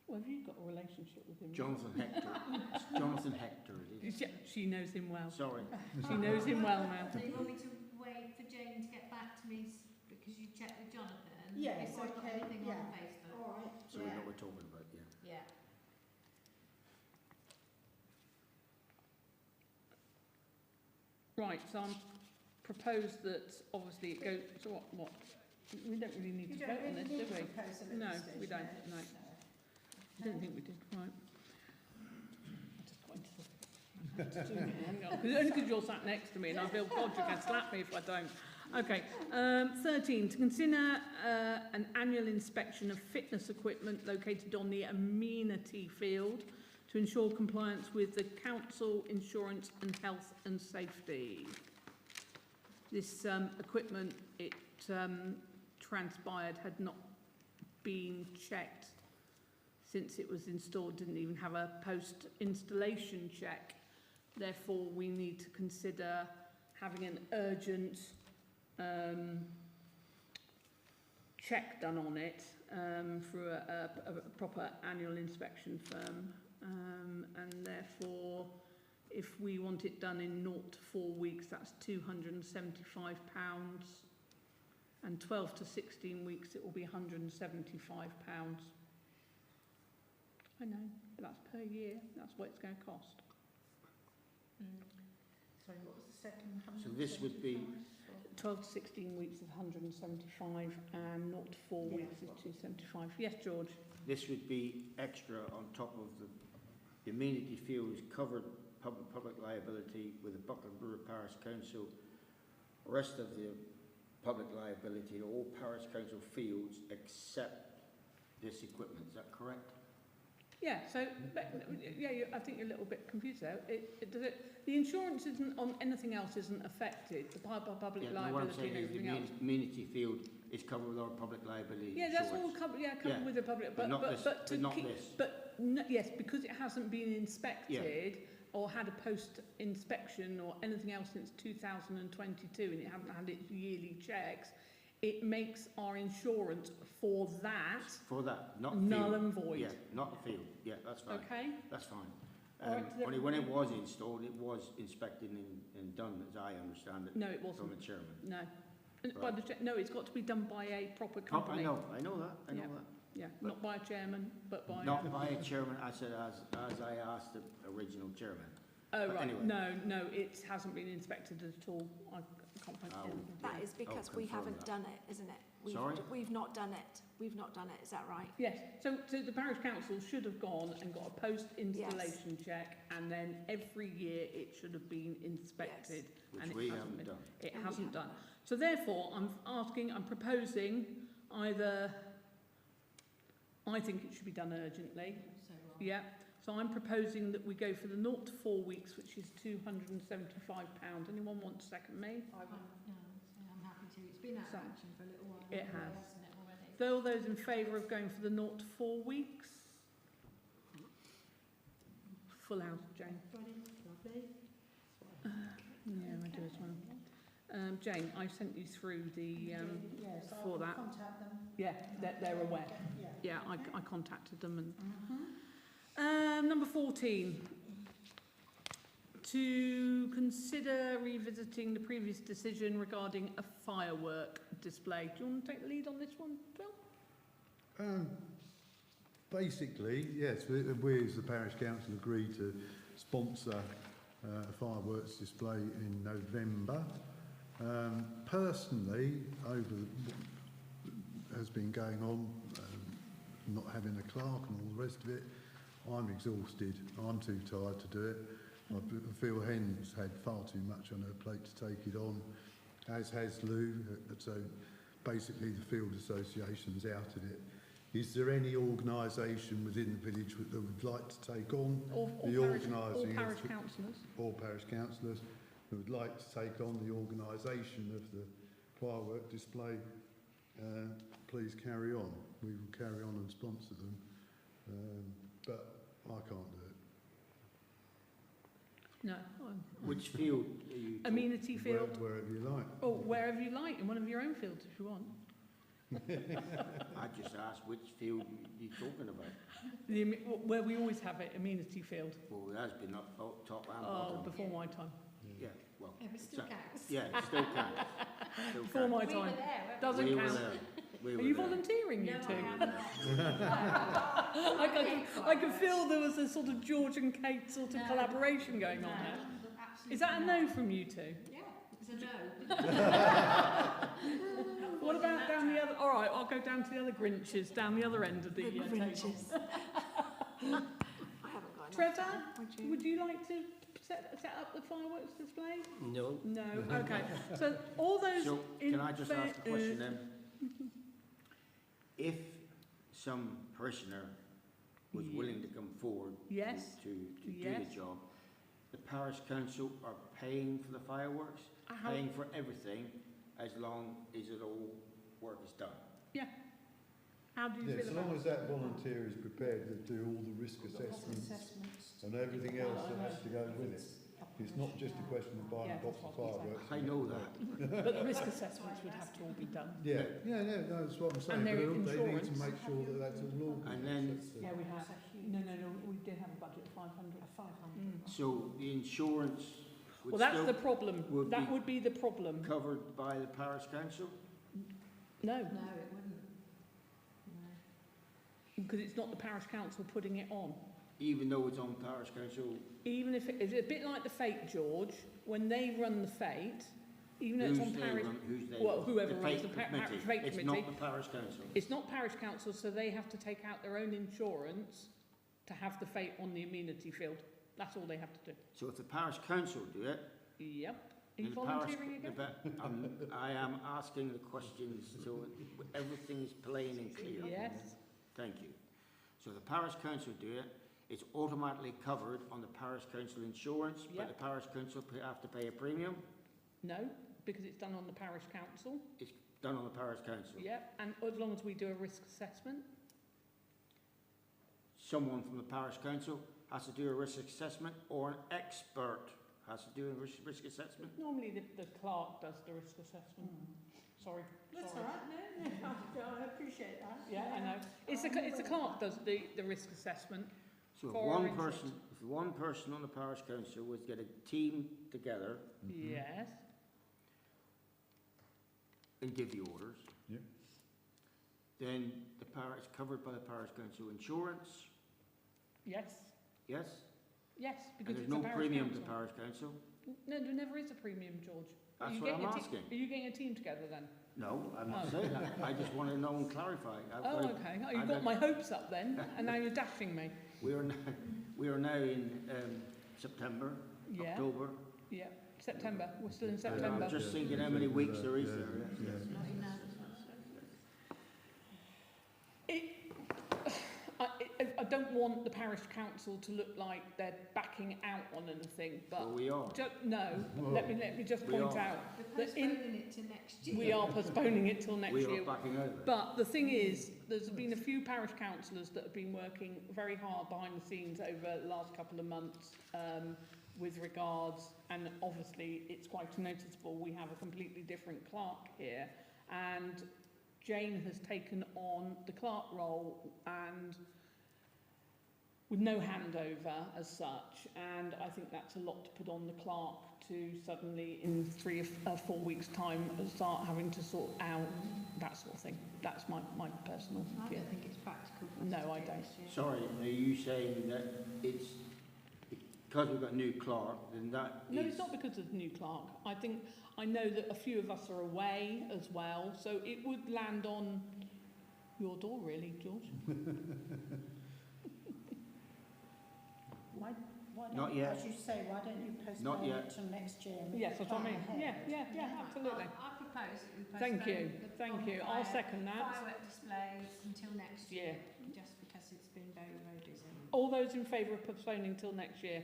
Well, have you got a relationship with him? Jonathan Hector. It's Jonathan Hector it is. She knows him well. Sorry. She knows him well now. So you want me to wait for Jane to get back to me because you checked with Jonathan? Yes, before I put okay, anything yeah. on Facebook? All right. So we know what we're talking about, yeah. Yeah. Right, so I'm proposed that obviously it goes, so what? We don't really need You to don't vote on really this, need do a we? proposal at No, this stage, we don't, no. no. I didn't think we did, right. I just got into the... Hang on, only because you're sat next to me and I feel, God, you can slap me if I don't. Okay, 13, to consider an annual inspection of fitness equipment located on the amenity field to ensure compliance with the council, insurance and health and safety. This equipment, it transpired, had not been checked since it was installed, didn't even have a post-installation check. Therefore, we need to consider having an urgent check done on it through a proper annual inspection firm, and therefore if we want it done in 0 to 4 weeks, that's £275, and 12 to 16 weeks it will be £175. I know, but that's per year, that's what it's going to cost. Sorry, what was the second? So this would be 12 to 16 weeks is 175 and 0 to 4 weeks is 275. Yes, George? This would be extra on top of the amenity fields covered public liability with the Buckland Brewer Parish Council. The rest of the public liability, all Parish Council fields except this equipment. Is that correct? Yeah, so, I think you're a little bit confused there. The insurance isn't on anything else isn't affected. The public What I'm liability saying and is everything the else. amenity field is covered with our public liability Yeah, that's all insurance. covered. Yeah, covered Yeah, with the public. but not this. But to But not keep, this. But no, yes, because it hasn't been inspected or had a post-inspection or anything else since 2022, and it hasn't had its yearly checks, it makes our insurance for that Not null field. and void. Yeah, not the field. Yeah, that's fine. Okay. That's fine. All right, Only when it was installed, it was inspected and done, as I understand it, No, it from wasn't. the chairman. No. By the no, it's got to be done by a proper Oh, company. I know that. I know that. Yeah, not by a chairman, but by. Not by a chairman. I said as I asked the original chairman. Oh But right. anyway. No, it hasn't been inspected at all. I can't find Oh. anything. That is because we confirm haven't that. done it, isn't it? Sorry? We've not done it. We've not done it, is that right? Yes, so the parish council should have gone and got a post-installation check, and then every year it should have been inspected. Which and we it hasn't haven't been. done. It And we hasn't haven't done. So therefore, I'm proposing either, I think it should be done urgently. So, Yeah, so I'm proposing that we go for the 0 to 4 weeks, which is £275. Anyone want to second me? I'm happy to. It's been out of So, action for a little while. it anyway, has. hasn't it, already? So all those in favour of going for the 0 to 4 weeks? Full house, Jane. Brilliant, lovely. Yeah, I do as well. Jane, I sent you through the, Yes, for I'll that. contact them. yeah, they're aware. Yeah. Yeah, I contacted them. And number 14, to consider revisiting the previous decision regarding a firework display. Do you want to take the lead on this one, Phil? Basically, yes, we as the parish council agreed to sponsor a fireworks display in November. Personally, has been going on, not having a clerk and all the rest of it, I'm exhausted. I'm too tired to do it. I feel Hen's had far too much on her plate to take it on, as has Lou. So basically the Field Association's outed it. Is there any organisation within the village that would like to take on the organising? All parish councillors. All parish councillors who would like to take on the organisation of the firework display, please carry on. We will carry on and sponsor them, but I can't do it. No. Which field are you talking? Amenity field. Wherever you like. Oh, wherever you like, in one of your own fields if you want. I just asked which field you're talking about. Where we always have it, amenity field. Well, it has been up top and Oh, bottom. before my time. Yeah, well. Yeah, but still so- counts. Yeah, it still counts. Still Before counts. my We were time. there, weren't we? Doesn't We were count. there. We Are were you there. volunteering, you No, two? I am not. I could feel there was a sort of George and Kate sort of No. collaboration going on there. Absolutely Is that a not. no from you two? Yeah, it's a no. What about down the other? All right, I'll go down to the other Grinches, down the other end of the table. Grinches. I haven't got enough Trevor, time, would you like to set up the fireworks display? No. No. Okay. So all those. So, in can I just ask a question then? Mm-hmm. If some parishioner was Yeah. willing to come forward Yes. to do Yes. the job, the parish council are paying for the fireworks, How, paying for everything, as long as it all work is done. how do you Yeah, feel so about long as that volunteer is prepared to do all the risk assessments and everything else that has to go with it. It's not just a question of buying Yeah, a box that's of what I was gonna fireworks. I know that. But the risk assessments would have to all be done. Yeah, no, that's what I'm saying. And their But they need to insurance. make sure that that's all. And then- Yeah, we have. No, we did have a budget of 500. 500. So the insurance would Well, that's still the problem. would That be would be the problem. covered by the parish council? No, No, it wouldn't. No. because it's not the parish council putting it on. Even though it's on parish council, Even if it's a bit like the fete, George, when they run the fete, even though it's on parish, who's they? well, whoever The runs the fate fete committee. It's committee, not the parish council. it's not parish council, so they have to take out their own insurance to have the fete on the amenity field. That's all they have to do. So if the parish council do it, Yep. Are you then the parish, volunteering again? I am asking the questions so everything is plain and clear. Yes. Thank you. So the parish council do it, it's automatically covered on the parish council insurance, but Yep. the parish council have to pay a premium. No, because it's done on the parish council. It's done on the parish council. Yep. And as long as we do a risk assessment. Someone from the parish council has to do a risk assessment, or an expert has to do a risk assessment. Normally the clerk does the risk assessment. Sorry. That's sorry. all right, no, I appreciate that. Yeah, I know. It's the clerk does the risk assessment. So if For one insurance. person, if one person on the parish council was to get a team together Yes. and give the orders, Yeah. then the parish covered by the parish council insurance, Yes. yes? Yes, And because there's it's a no parish premium council. to parish council? No, there never is a premium, George. That's Are you what I'm getting a asking. Are you getting a team together then? No, I'm not Oh. saying that. I just want to know and clarify. Oh, okay. Oh, I you've got don't- my hopes up then, and now you're dashing me. We are now in September, Yeah. October. Yeah. September. We're still in I'm September. just thinking how many weeks there is there. Yeah. It's not enough. I don't want the parish council to look like they're backing out on anything, but Well, we are. no. Well, let me just we point are. out We're that in postponing it to next year. we are postponing it till next We are year. backing over. But the thing is, there's been a few parish councillors that have been working very hard behind the scenes over the last couple of months with regards, and obviously it's quite noticeable, we have a completely different clerk here, and Jane has taken on the clerk role and with no handover as such, and I think that's a lot to put on the clerk to suddenly in 3 or 4 weeks time start having to sort out that sort of thing. That's my personal I view. don't think it's practical for us No, to I do don't. this year. Sorry, are you saying that it's because we've got a new clerk, then that No, is... it's not because of the new clerk. I know that a few of us are away as well, so it would land on your door really, George. Why Not don't, yet. as you say, why don't you Not postpone yet. it till next year? and we Yes, can that's what I plan mean. ahead? Yeah, absolutely. I propose that we postpone Thank you, the thank you. I'll bonfire second that. firework display until next year, Yeah. just because it's been very, very busy. All those in favour of postponing till next year?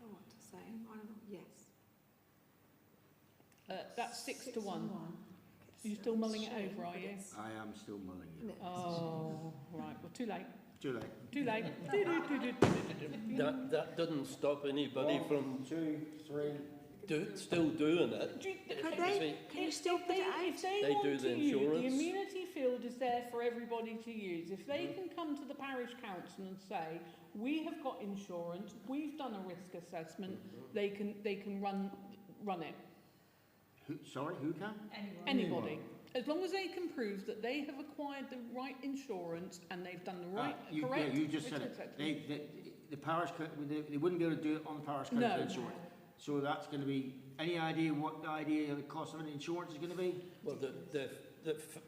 Oh, what to say? I don't know. Yes. That's 6 to 1. Are you still mulling it over, are you? Yes. I am still mulling it. Yes. Oh, right. Well, too late. Too late. Too late. That doesn't stop anybody from 2, 3... still doing it. Could they? Can you still put it out? If they They want do to the use, the insurance. amenity field is there for everybody to use. If they can come to the parish council and say, we have got insurance, we've done a risk assessment, they can run it. Sorry, who can? Anybody. As long as they can prove that they have acquired the right insurance and they've done the right, correct. You just said risk it. assessment. The parish, they wouldn't be able to do it on the parish council No. insurance. So that's going to be, any idea what the cost of an insurance is going to be? Well,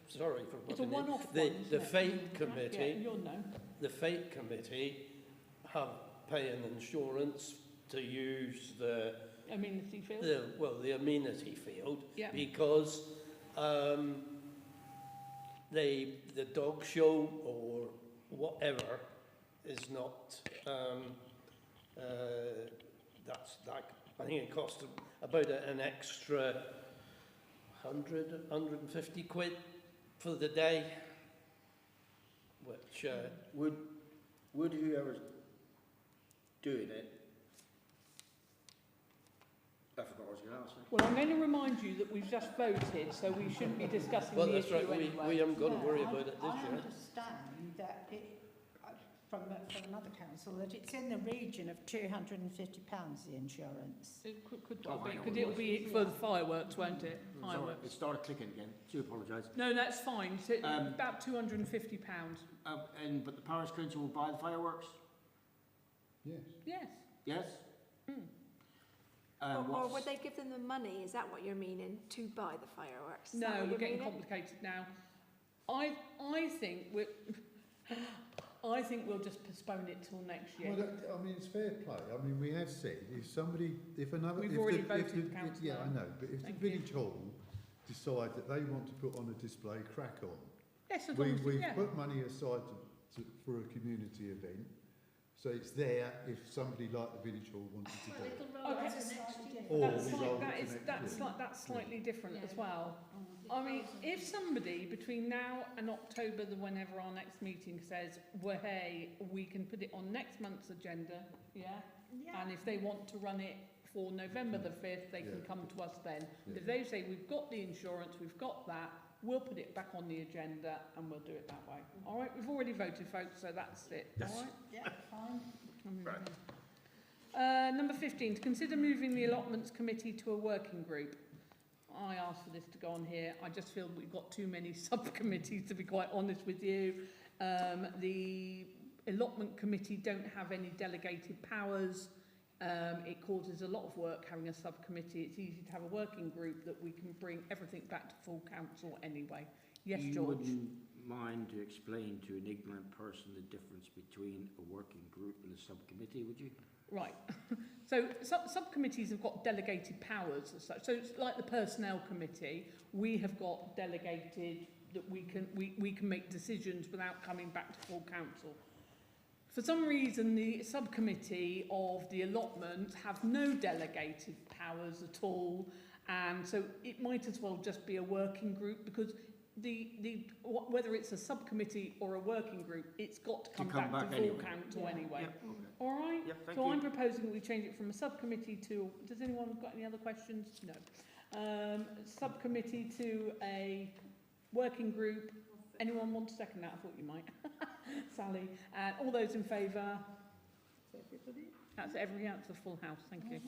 sorry for It's a butting in. one-off The one, isn't it? fate Yeah, committee, you'll know. the fate committee have paying insurance to use the Amenity field. the amenity field Yeah. because the dog show or whatever is not that's like I think it costs about an extra 150 quid for the day, which Would whoever's doing it your answer. Well, I'm going to remind you that we've just voted, so we shouldn't be discussing Well, the that's issue right. anyway. We haven't got to worry No, about it this I year. understand that from another council, that it's in the region of £250, the insurance. It could Oh, well be, I know because what it it'll was. be for the fireworks, won't it? Sorry, Fireworks. it started clicking again. Do apologise. No, that's fine. So about £250. But the parish council will buy the fireworks? Yes. Yes. Yes? Or What's- would they give them the money? Is that what you're meaning, to buy the fireworks? Is that No, what we're you're getting meaning? complicated now. I think we'll just postpone it till next year. Well, I mean, it's fair play. I mean, we have said if another... We've if already the, voted, if the, councillor. yeah, I know, but if Thank the village hall decide that they want to put on a display, crack on. Yes, as long as We've yeah. put money aside for a community event, so it's there if somebody like the village hall wanted to do it. Okay. Or That's, we like, roll that it is, to next that's, year. like, that's slightly different Yeah. as well. I mean, if somebody between now and October, whenever our next meeting says, well, hey, we can put it on next month's agenda, yeah? And if they want to run it for November the 5th, they can Yeah. come to us then. Yeah. If they say, we've got the insurance, we've got that, we'll put it back on the agenda and we'll do it that way. All right, we've already voted, folks, so that's it. Yes. All right? Yeah, fine. Right. Number 15, to consider moving the allotments committee to a working group. I asked for this to go on here. I just feel we've got too many subcommittees, to be quite honest with you. The allotment committee don't have any delegated powers. It causes a lot of work having a subcommittee. It's easy to have a working group that we can bring everything back to full council anyway. Yes, You George? wouldn't mind to explain to an ignorant person the difference between a working group and a subcommittee, would you? Right. So subcommittees have got delegated powers as such. So it's like the personnel committee. We have got delegated that we can make decisions without coming back to full council. For some reason, the subcommittee of the allotment have no delegated powers at all, and so it might as well just be a working group, because whether it's a subcommittee or a working group, it's got to come back to full anyway. council Yeah. anyway. Yep, okay. All right? Yep, thank So you. I'm proposing that we change it from a subcommittee to... Does anyone got any other questions? No. Subcommittee to a working group. Anyone want to second that? I thought you might. Sally. All those in favour? Everybody? That's every answer, full house. Thank you.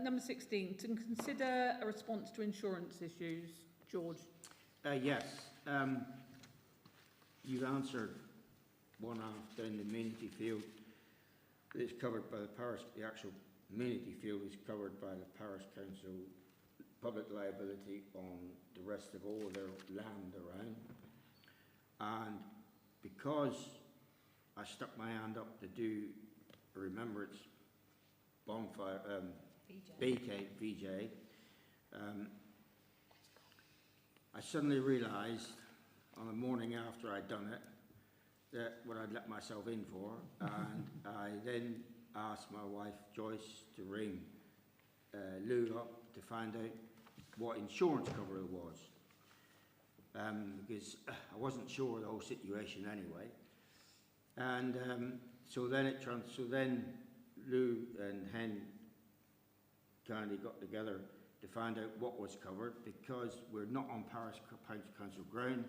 Number 16. To consider a response to insurance issues. George. Yes. You've answered one after in the amenity field. It's covered by the parish. The actual amenity field is covered by the parish council public liability on the rest of all their land around. And because I stuck my hand up to do a remembrance bonfire, VJ, I suddenly realised on the morning after I'd done it that what I'd let myself in for, and I then asked my wife Joyce to ring Lou up to find out what insurance cover it was, because I wasn't sure of the whole situation anyway. And so then Lou and Hen kindly got together to find out what was covered, because we're not on Parish Council ground,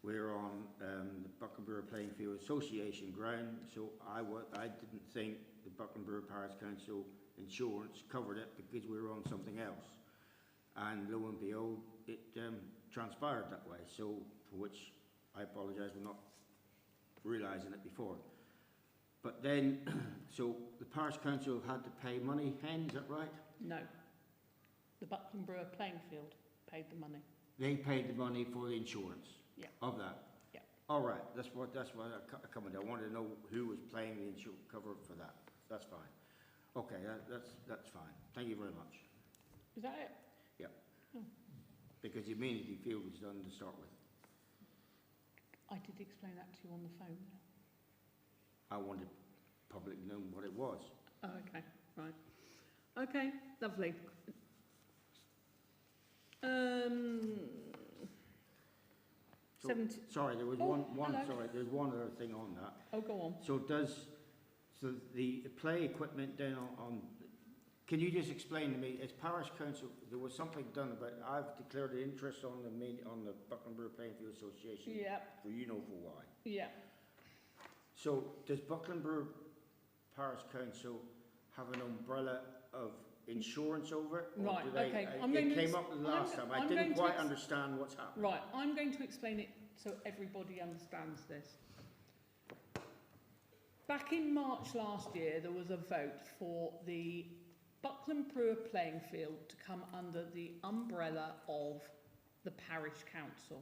we're on the Buckland Brewer Playing Field Association ground, so I didn't think the Buckland Brewer Parish Council insurance covered it because we were on something else. And lo and behold, it transpired that way, so for which I apologise for not realising it before. But then, so the Parish Council had to pay money, Hen, is that right? No. The Buckland Brewer Playing Field paid the money. They paid the money for the insurance. Yeah. Of that. Yeah. All right. That's what I come with. I wanted to know who was paying the insurance cover for that. That's fine. Okay, that's fine. Thank you very much. Is that it? Yeah. Oh. Because the amenity field was done to start with. I did explain that to you on the phone. I wanted public to know what it was. Oh, okay. Right. Okay, lovely. So, sorry, there was Oh, one. hello. Sorry, there's one other thing on that. Oh, go on. So does So the play equipment then on can you just explain to me, as parish council, there was something done about, I've declared an interest on the Buckland Brewer Playing Field Association. Yeah. For you know for why. Yeah. So does Buckland Brewer Parish Council have an umbrella of insurance over it? Or Right, do they, okay. it came up last time. I didn't quite understand what's happening. Right, I'm going to explain it so everybody understands this. Back in March last year, there was a vote for the Buckland Brewer Playing Field to come under the umbrella of the parish council,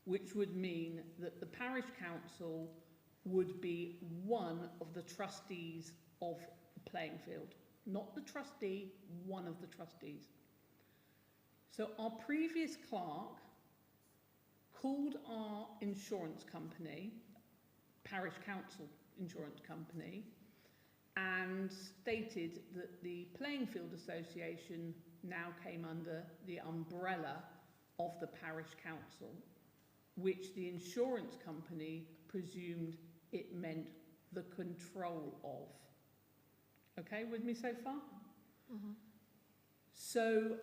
which would mean that the parish council would be one of the trustees of the playing field. Not the trustee, one of the trustees. So our previous clerk called our insurance company, parish council insurance company, and stated that the Playing Field Association now came under the umbrella of the parish council, which the insurance company presumed it meant the control of. Okay, with me so far? Mm-hmm. So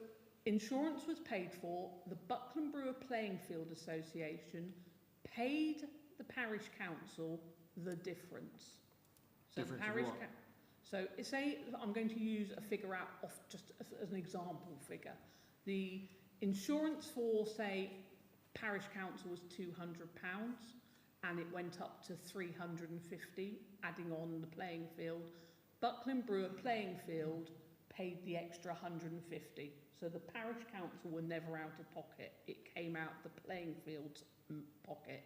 insurance was paid for, the Buckland Brewer Playing Field Association paid the parish council the difference. So Difference the parish of what? So say I'm going to use a figure out of just as an example figure. The insurance for, say, parish council was £200 and it went up to 350, adding on the playing field. Buckland Brewer Playing Field paid the extra 150. So the parish council were never out of pocket. It came out the playing field's pocket,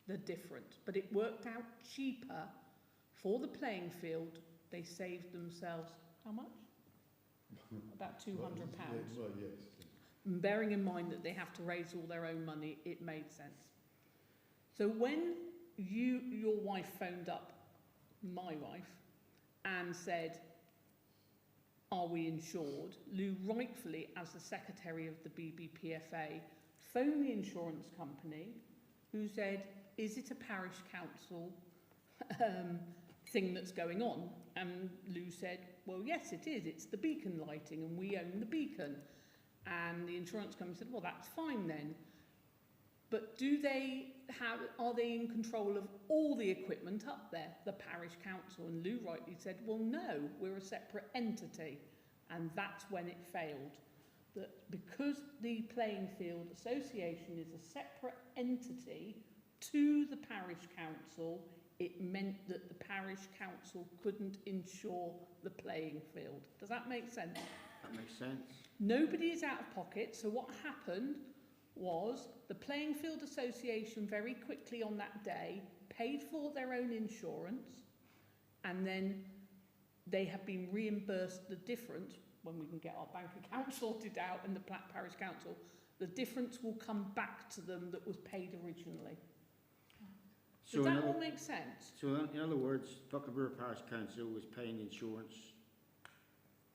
the difference. But it worked out cheaper for the playing field. They saved themselves, how much? About £200. Well, yes. And bearing in mind that they have to raise all their own money, it made sense. So when your wife phoned up my wife and said, are we insured? Lou rightfully, as the secretary of the BBPFA, phoned the insurance company who said, is it a parish council thing that's going on? And Lou said, well, yes, it is. It's the beacon lighting and we own the beacon. And the insurance company said, well, that's fine then. But are they in control of all the equipment up there, the parish council? And Lou rightly said, well, no, we're a separate entity. And that's when it failed. That because the Playing Field Association is a separate entity to the parish council, it meant that the parish council couldn't insure the playing field. Does that make sense? That makes sense. Nobody is out of pocket, so what happened was the Playing Field Association very quickly on that day paid for their own insurance, and then they have been reimbursed the difference when we can get our bank account sorted out and the parish council. The difference will come back to them that was paid originally. Does that all make sense? So in other words, Buckland Brewer Parish Council was paying insurance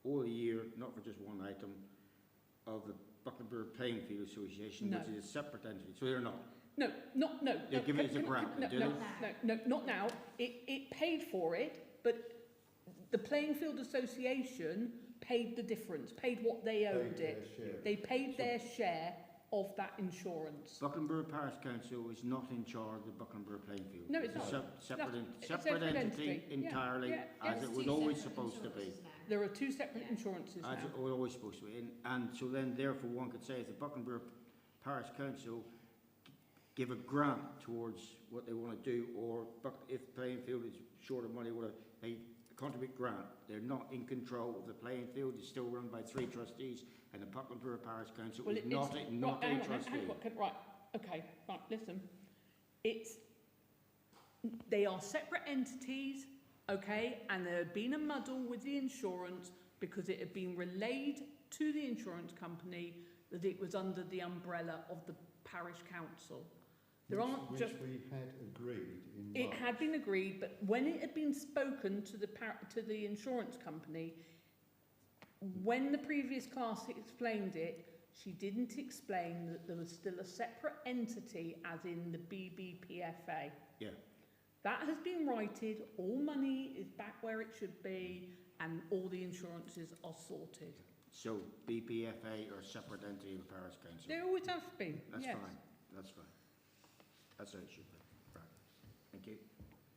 all the year, not for just one item, of the Buckland Brewer Playing Field Association, No. which is a separate entity. So they're not. No. They give it as a grant, do they? No, not now. It paid for it, but the Playing Field Association paid the difference, paid what they owed it. They paid their share of that insurance. Buckland Brewer Parish Council is not in charge of the Buckland Brewer Playing Field. No, it's not. A separate It's a separate separate entity entity. entirely, Yeah, as it was always supposed to be. There are two separate insurances now. As it was always supposed to be. And so then, therefore, one could say if the Buckland Brewer Parish Council give a grant towards what they want to do, or if Playing Field is short of money, they contribute grant. They're not in control of the playing field. It's still run by 3 trustees, and the Buckland Brewer Parish Council is not a trustee. Right, listen. They are separate entities, okay, and there had been a muddle with the insurance because it had been relayed to the insurance company that it was under the umbrella of the parish council. Which we had agreed in March. It had been agreed, but when it had been spoken to the insurance company, when the previous class explained it, she didn't explain that there was still a separate entity, as in the BBPFA. Yeah. That has been righted, all money is back where it should be, and all the insurances are sorted. So BPFA are a separate entity of the parish council? They always have been, That's yes. fine, that's fine. That's how it should be. Right, thank you.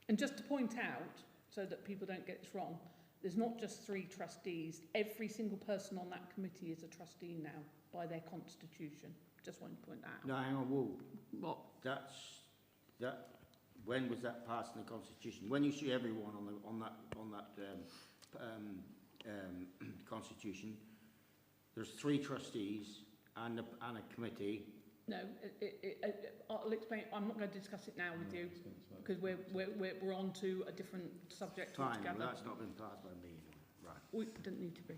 And just to point out, so that people don't get this wrong, there's not just 3 trustees. Every single person on that committee is a trustee now by their constitution. Just wanted to point that out. No, hang on, whoa. What? When was that passed in the constitution? When you see everyone on that constitution, there's 3 trustees and a committee. No, I'll explain. I'm not going to discuss it now with you because we're on to a different subject Fine, altogether. well, that's not been passed by me anyway. Right. We didn't need to be.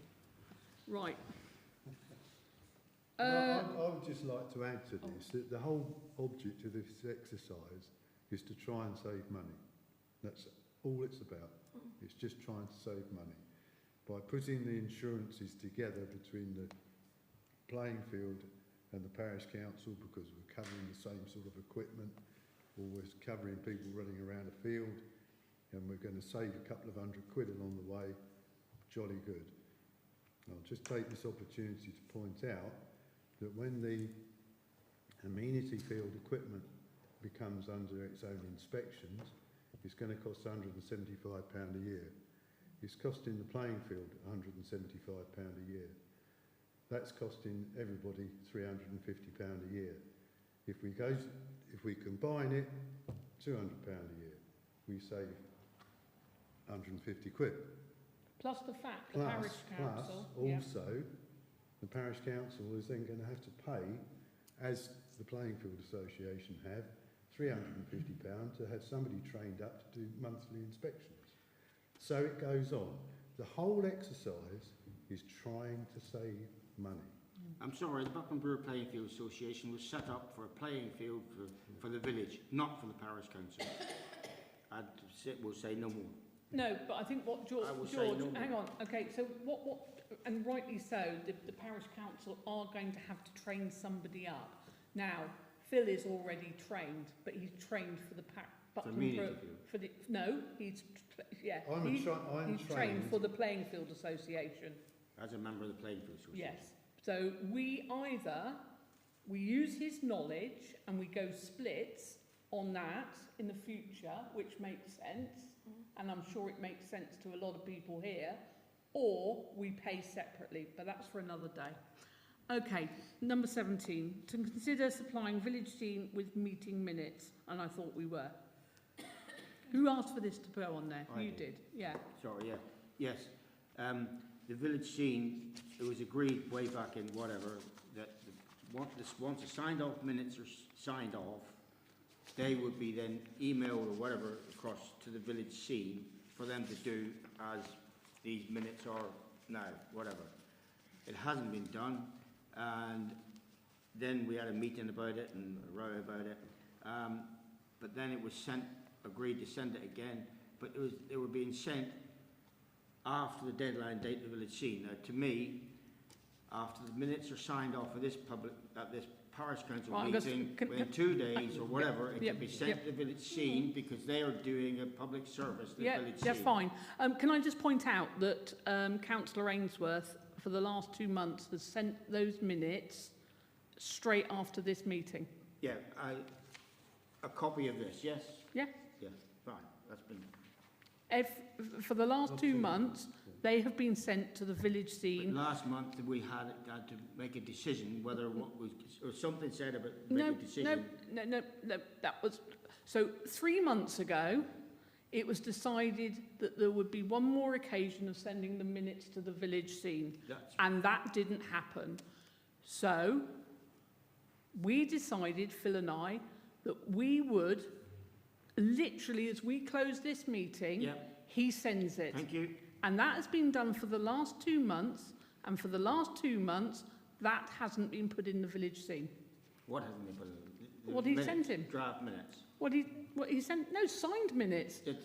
Right. I would just like to add to this that the whole object of this exercise is to try and save money. That's all it's about. It's just trying to save money. By putting the insurances together between the playing field and the parish council, because we're covering the same sort of equipment, or we're covering people running around a field, and we're going to save a couple of £100 along the way, jolly good. I'll just take this opportunity to point out that when the amenity field equipment becomes under its own inspections, it's going to cost £175 a year. It's costing the playing field £175 a year. That's costing everybody £350 a year. If we combine it, £200 a year, we save £150. Plus the fact the parish council. Also, the parish council is then going to have to pay, as the Playing Field Association have, £350 to have somebody trained up to do monthly inspections. So it goes on. The whole exercise is trying to save money. I'm sorry, the Buckland Brewer Playing Field Association was set up for a playing field for the village, not for the parish council. We'll say no more. No, but I think what George, no hang on, okay, so what, and rightly so, the parish council are going to have to train somebody up. Now, Phil is already trained, but he's trained for the Buckland Brewer, he's trained for the Playing Field Association. As a member of the Playing Field Association? Yes. So we use his knowledge and we go splits on that in the future, which makes sense, and I'm sure it makes sense to a lot of people here, or we pay separately, but that's for another day. Okay, number 17, to consider supplying village scene with meeting minutes, and I thought we were. Who asked for this to go on there? You did, yeah. Sorry, yeah. Yes. The village scene, it was agreed way back in whatever, that once the signed off minutes are signed off, they would be then emailed or whatever across to the village scene for them to do as these minutes are now, whatever. It hasn't been done, and then we had a meeting about it and a row about it, but then it was agreed to send it again, but they were being sent after the deadline date of the village scene. Now, to me, after the minutes are signed off of this parish council meeting, within 2 days or whatever, it can be sent to the village scene because they are doing a public service to the village scene. That's fine. Can I just point out that Councillor Ainsworth, for the last 2 months, has sent those minutes straight after this meeting? Yeah, a copy of this, yes? Yeah. Yeah, fine, that's been... For the last 2 months, they have been sent to the village scene. But last month we had to make a decision whether what was, or something said about making a decision. No, that was, so 3 months ago, it was decided that there would be one more occasion of sending the minutes to the village scene, and that didn't happen. So we decided, Phil and I, that we would, literally as we close this meeting, he sends it. Thank you. And that has been done for the last 2 months, and for the last 2 months, that hasn't been put in the village scene. What hasn't been put in? What he sent him. Draft minutes. What he sent, no, signed minutes. The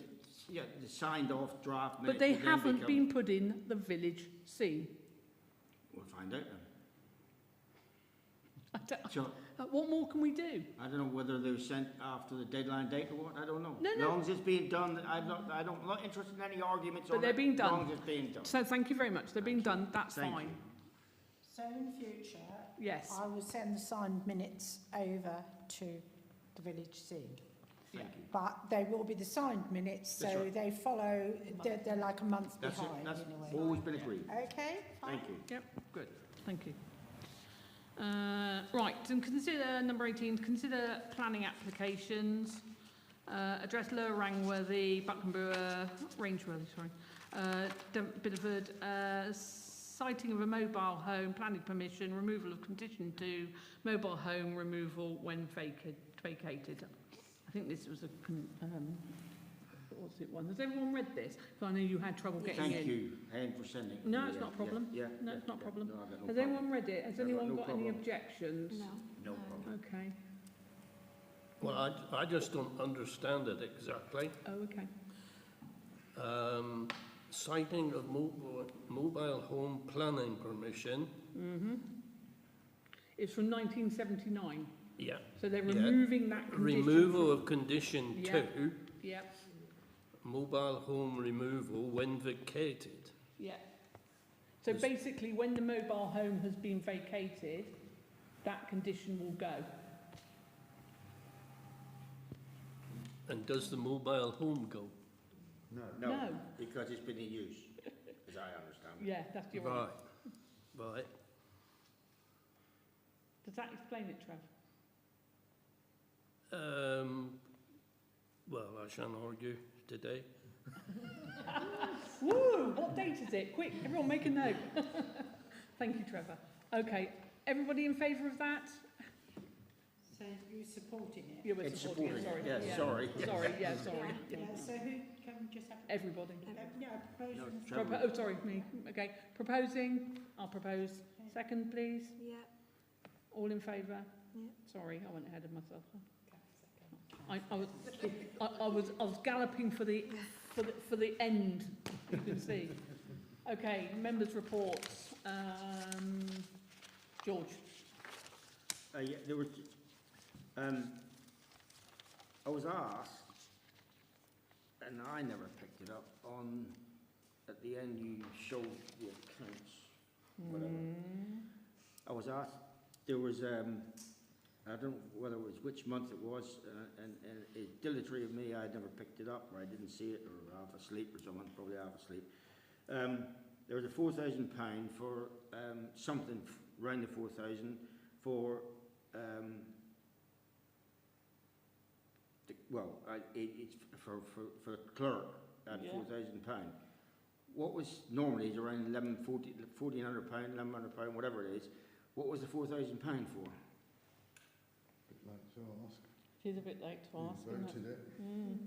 signed off draft minutes. But they haven't been put in the village scene. We'll find out then. What more can we do? I don't know whether they were sent after the deadline date or what, I don't know. No, As no. long as it's being done, I'm not interested in any arguments But on they're it. being done. As long as it's being done. So thank you very much. They're being done. That's Thank fine. you. So in future, Yes. I will send the signed minutes over to the village scene. Thank you. But they will be the signed minutes, so That's right. they follow, they're like a month That's it. behind That's in a way. always been agreed. Okay, fine. Thank you. Yep, good. Thank you. Right, and consider number 18, consider planning applications. Address Lower Rangworthy, Buckland Brewer, Rangeworthy, Bideford, siting of a mobile home, planning permission, removal of condition 2, mobile home removal when vacated. I think this was a, what's it one? Has everyone read this? 'Cause I know you had trouble getting in. Thank you, Helen, for sending it. No, it's Yeah, not a problem. Yeah, No, it's not a problem. No, I've got no Has problem. anyone read it? Has I've got anyone no got any problem. objections? No. No problem. Okay. Well, I just don't understand it exactly. Oh, okay. Citing of mobile home planning permission. It's from 1979. Yeah. So they're Yeah. removing that condition. Removal of condition Yeah. 2, Yep, mobile home removal when vacated. yeah. So Yes. basically, when the mobile home has been vacated, that condition will go. And does the mobile home go? No. No. Because it's been in use, as I understand. Yeah, that's your right. Right. Does that explain it, Trev? Well, I shan't argue today. Woo! What date is it? Quick, everyone make a note. Thank you, Trevor. Okay, everybody in favour of that? So you're supporting it? Yeah, we're It's supporting it, sorry. supporting it. Yeah, sorry. Sorry, yeah, sorry. Yeah, so who can just have? Everybody. No, propose. No, and- Trevor. Oh, sorry, me. Okay, proposing. I'll propose. Second, please. Yeah. All in favour? Yeah. Sorry, I went ahead of myself. I was galloping for the end. You can see. Okay, members' reports. George. Yeah, there was, I was asked, and I never picked it up, on, at the end you showed the accounts, whatever. I was asked, there was, I don't know whether it was which month it was, and it's dilatory of me, I never picked it up, or I didn't see it, or half asleep or something, probably half asleep. There was a £4,000 for something around the 4,000 for it's for the clerk at Yeah. £4,000. What was normally is around £1,400, £1,100, whatever it is. What was the £4,000 for? Bit late to ask. It is a bit late to ask, We isn't it? voted it.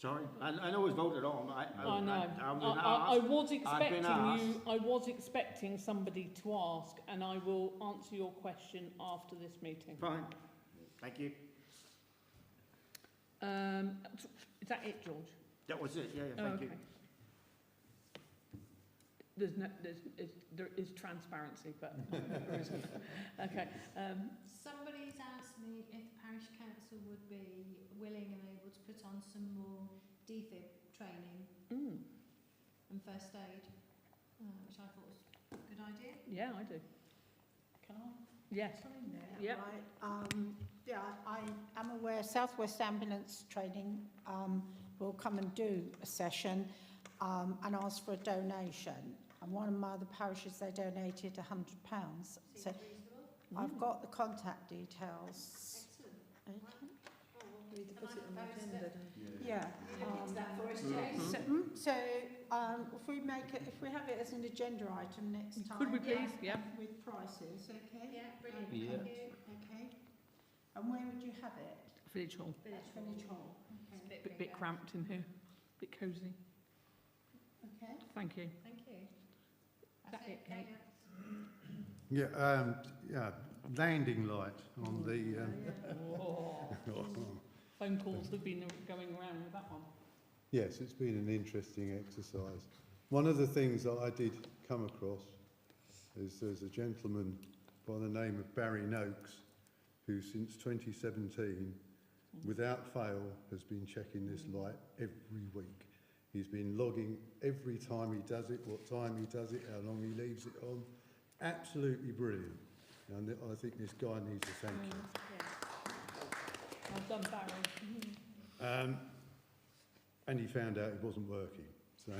Sorry, I know it was voted on. I know. I've been I asked. was I've been expecting I was expecting somebody to ask, and I will answer your question after this meeting. Fine, thank you. Is that it, George? That was it. Yeah, Oh, thank okay. you. There is transparency, but there isn't. Okay. Somebody's asked me if parish council would be willing and able to put on some more DFib training and first aid, which I thought was a good idea. Yeah, I do. Can I? Yes. Sign there? Yep. Right. Yeah, I am aware South West Ambulance Training will come and do a session and ask for a donation. And one of my other parishes, they donated £100. So Seems reasonable. I've got the contact details. Excellent. We need to put it on the agenda, Yeah. You look into that for us, Jane? So if we have it as an agenda item next time. Could we please? Yeah. With prices, okay? Yeah, brilliant. Yeah. Thank you. Okay. And where would you have it? Village Hall. Village Hall. It's Okay. A bit cramped in here. A bit cosy. Okay. Thank you. Thank you. That it, Kate? Yeah, landing light on the. Phone calls have been going around with that one. Yes, it's been an interesting exercise. One of the things that I did come across is there's a gentleman by the name of Barry Noakes who since 2017, without fail, has been checking this light every week. He's been logging every time he does it, what time he does it, how long he leaves it on. Absolutely brilliant. And I think this guy needs a thank you. Well done, Barry. And he found out it wasn't working. So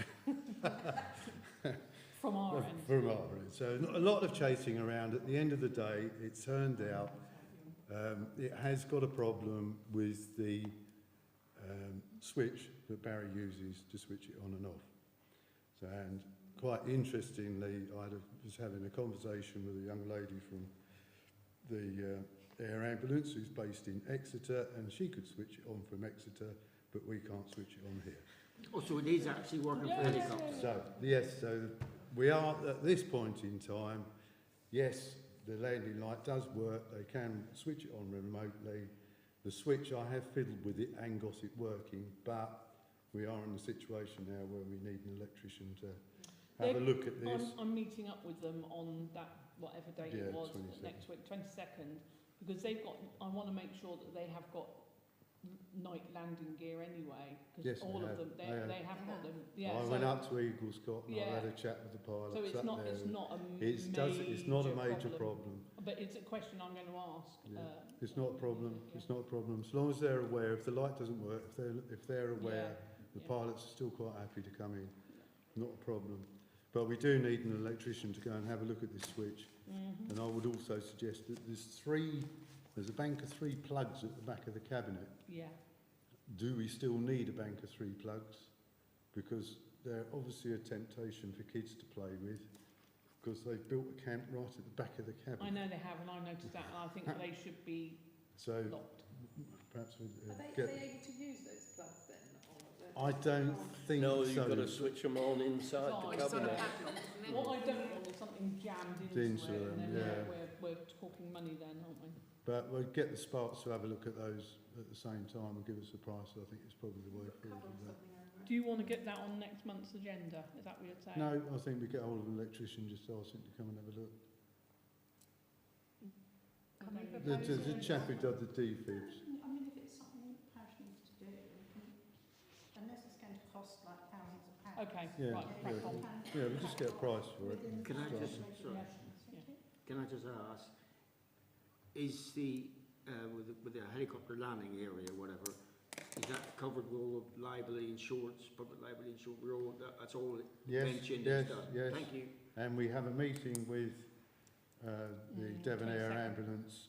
From our end. From our end. So a lot of chasing around. At the end of the day, it turned out it has got a problem with the switch that Barry uses to switch it on and off. So, and quite interestingly, was having a conversation with a young lady from the air ambulance who's based in Exeter, and she could switch it on from Exeter, but we can't switch it on here. Oh, so it is actually working for helicopters? So, yes, so we are at this point in time, yes, the landing light does work, they can switch it on remotely. The switch, I have fiddled with it and got it working, but we are in a situation now where we need an electrician to have a look at this. I'm meeting up with them on that, whatever date it was, 22nd. next week, 22nd, because they've got, I want to make sure that they have got night landing gear anyway, because Yes, all they of them, have. they have got them. Yeah, I so, went up to Eaglescott and I Yeah. had a chat with the pilots so it's up not, there. it's not a It's not a major problem. But it's a question I'm going to ask. Yeah. It's not a problem. Yeah. It's not a problem. As long as they're aware, if the light doesn't work, if they're aware, the Yeah. pilots are still quite happy to come in. Not a problem. But we do need an electrician to go and have a look at this switch. Mhm. And I would also suggest that there's a bank of 3 plugs at the back of the cabinet. Yeah. Do we still need a bank of 3 plugs? Because they're obviously a temptation for kids to play with, because they've built a camp right at the back of the cabinet. I know they have, and I noticed that, and I think they should be So locked. perhaps we Are they get. able to use those plugs then? I don't think No, so. you've got to switch them on inside Oh, the it's on a cabinet. What I don't want is something jammed into Into it, them, and then yeah. we're talking money then, aren't we? But we'll get the Sparks to have a look at those at the same time and give us a price. I think it's probably the way forward. Do you want to get that on next month's agenda? Is that what you're saying? No, I think we get hold of an electrician, just ask him to come and have a look. The chap who does the defibs. I mean, if it's something the parish needs to do, unless it's going to cost like thousands of pounds. Okay, Yeah, right, yeah. crack on. Yeah, we'll just get a price for it. Within Can I the just- regulations. Can I just ask, is with the helicopter landing area, whatever, is that covered with all the liability insurance, public liability insurance, that's all Yes, mentioned yes, and stuff? yes. Thank you. And we have a meeting with the Devon Air 22nd. Ambulance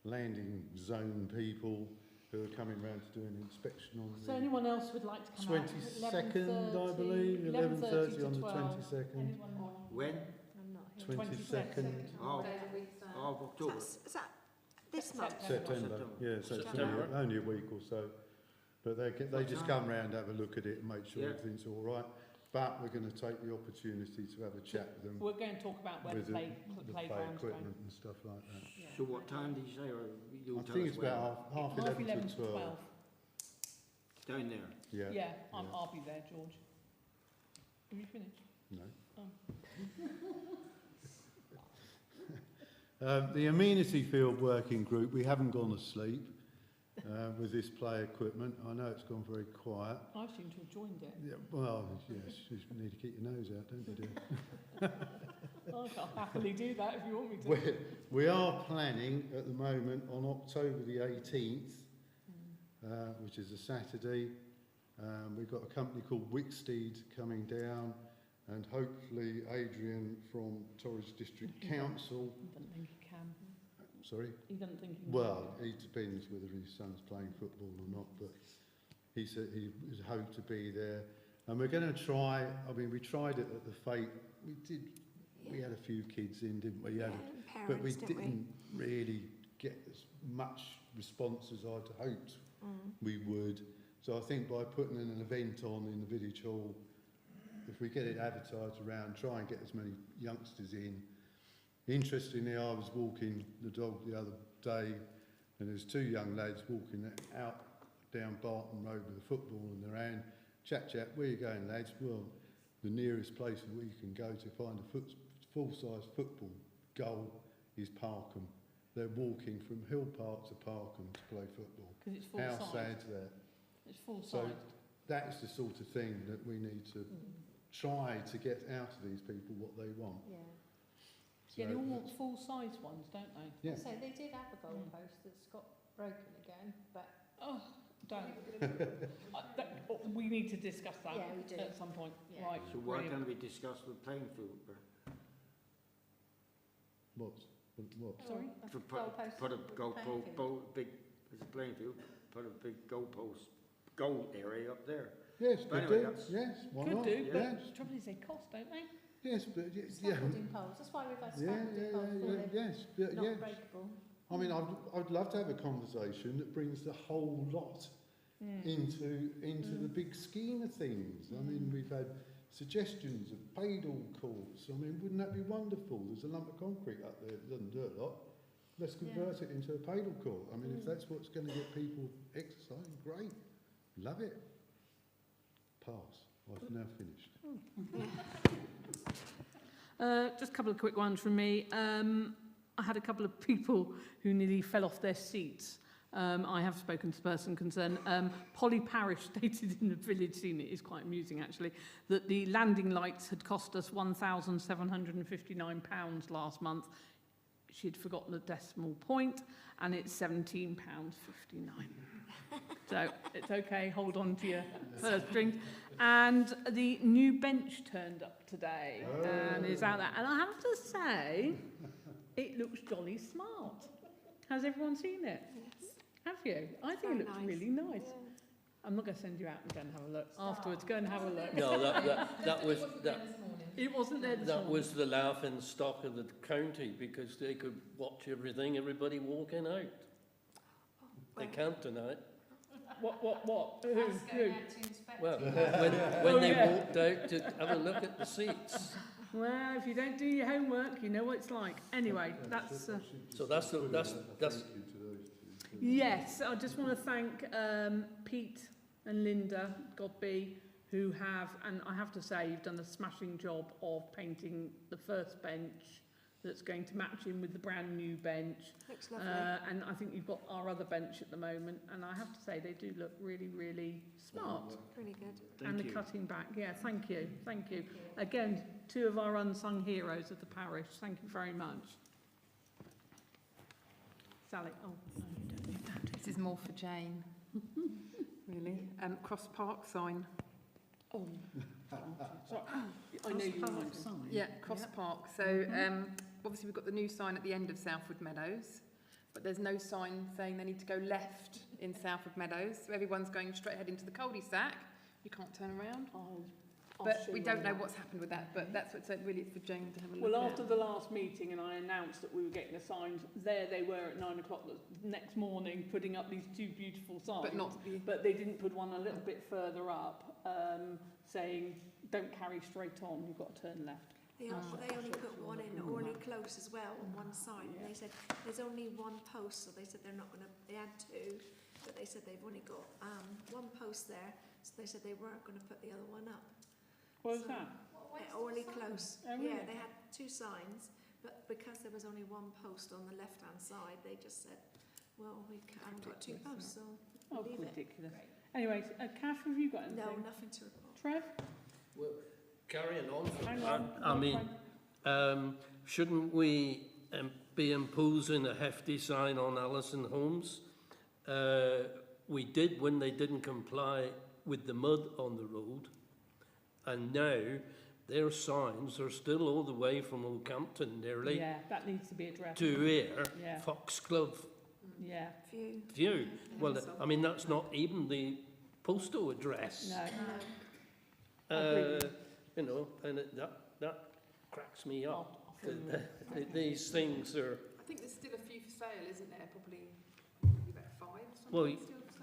landing zone people who are coming round to do an inspection on So the anyone else would like to come out? 22nd, I believe, 11:30 on the 12. 22nd. Anyone? When? I'm not here. 22nd Oh, of October. Is that this month? September. Yeah, so it's only a week or so. But they just come round, have a look at it and make sure Yeah. everything's all right. But we're going to take the opportunity to have a chat with them We're going to talk about where the with the play playground's going. equipment and stuff like that. Yeah. So what time did you say, or you'll I tell think us it's when? about half 11 to 12. Down there. Yeah. Yeah, Yeah. I'll be there, George. Have you finished? No. Oh. The amenity field working group, we haven't gone to sleep with this play equipment. I know it's gone very quiet. I seem to have joined it. Yeah, well, yes, you need to keep your nose out, don't you, dear? I'll happily do that if you want me to. We are planning at the moment on October the 18th, which is a Saturday. We've got a company called Wicksteed coming down, and hopefully Adrian from Torridge District Council. He doesn't think he can. Sorry? He doesn't think he can. Well, it depends whether his son's playing football or not, but he said he was hoped to be there. And we're going to try, I mean, we tried it at the Fate. We had a few kids in, didn't we? Yeah, But we parents, didn't we? didn't really get as much response as I'd hoped we would. So I think by putting an event on in the village hall, if we get it advertised around, try and get as many youngsters in. Interestingly, I was walking the dog the other day, and there's 2 young lads walking out down Barton Road with a football in their hand. Chat, where you going, lads? Well, the nearest place where you can go to find a full-size football goal is Parkham. they're walking from Hill Park to Parkham to play football. Because it's full How size. sad's that? It's full So size. that's the sort of thing that we need to try to get out of these people what they want. Yeah. So, Yeah, they all want full size ones, don't they? yeah. So they did have a goalpost that's got broken again, but Oh, don't. We need to discuss that Yeah, we do. at some point. Yeah. Right. So why brilliant. can't we discuss the playing field? What? Sorry? To put a goalpost, big, as a playing field, put a big goalpost, goal area up there. Yes, But they anyway, do. that's- Yes, why Could not? do, but Yes, the trouble is they cost, don't they? yes, but yeah, scaffolding poles, that's why we've had yeah, scaffolding poles for them, yes, yeah, not yes. breakable. I mean, I'd love to have a conversation that brings the whole lot into the big scheme of things. I mean, we've had suggestions of paddle courts. I mean, wouldn't that be wonderful? There's a lump of concrete up there that doesn't do a lot. Let's convert it into a paddle court. I mean, if that's what's going to get people exercising, great. Love it. Pass. I've now finished. Just a couple of quick ones from me. I had a couple of people who nearly fell off their seats. I have spoken to the person concerned. Polly Parish stated in the Village Scene, it is quite amusing actually, that the landing lights had cost us £1,759 last month. She'd forgotten the decimal point, and it's £17.59. So it's okay, hold on to your purse strings. And the new bench turned up today and is out there. And I have to say, it looks jolly smart. Has everyone seen it? Yes. Have you? I think Very it looks nice. really nice. Yeah. I'm not going to send you out and go and have a look. Afterwards, go and have a look. No, that was It wasn't there this that morning. was the laughing stock of the county because they could watch everybody walking out. They Well, can't tonight. What? Who? That's Who? going out to inspect Well, it. when they yeah. walked out to have a look at the seats. Well, if you don't do your homework, you know what it's like. Anyway, that's... So that's Thank you to those two. Yes, I just want to thank Pete and Linda Godby, who have, and I have to say, you've done a smashing job of painting the first bench that's going to match in with the brand new bench. looks lovely. And I think you've got our other bench at the moment, and I have to say they do look really, really smart. Really good. And the cutting back, yeah, thank you, thank you. Again, two of our unsung heroes of the parish, thank you very much. Sally, oh, no, you don't need that. This is more for Jane, really. Cross Park sign. Oh, sorry. I know you might. Yeah, Cross Park. So obviously we've got the new sign at the end of Southwood Meadows, but there's no sign saying they need to go left in Southwood Meadows. So everyone's going straight ahead into the cul-de-sac. You can't turn around. But we don't know what's happened with that, but that's what's really it's for Jane to have a look Well, at. after the last meeting and I announced that we were getting the signs, there they were at 9 o'clock the next morning putting up these two beautiful signs. But not the... But they didn't put one a little bit further up saying, don't carry straight on, you've got to turn left. They only put one in Orley Close as well on one side. And they said there's only one post, so they said they're not going to. They had two, but they said they've only got one post there, so they said they weren't going to put the other one up. What was that? At Orley Close. Oh, really? Yeah, they had two signs, but because there was only one post on the left-hand side, they just said, well, we haven't got two posts, so Oh, leave it. ridiculous. Anyway, Kath, have you got anything? No, nothing to report. Trev? Well, carrying on from Hang that, on. I mean, shouldn't we be imposing a hefty sign on Allison Homes? We did when they didn't comply with the mud on the road, and now their signs are still all the way from Oldcampton nearly Yeah, that needs to be addressed. to here, Yeah. Foxglove Yeah. View. Well, I mean, that's not even the postal address. No. You know, and that cracks me up. These things are... I think there's still a few for sale, isn't there? Probably about 5 or something Well, still for sale.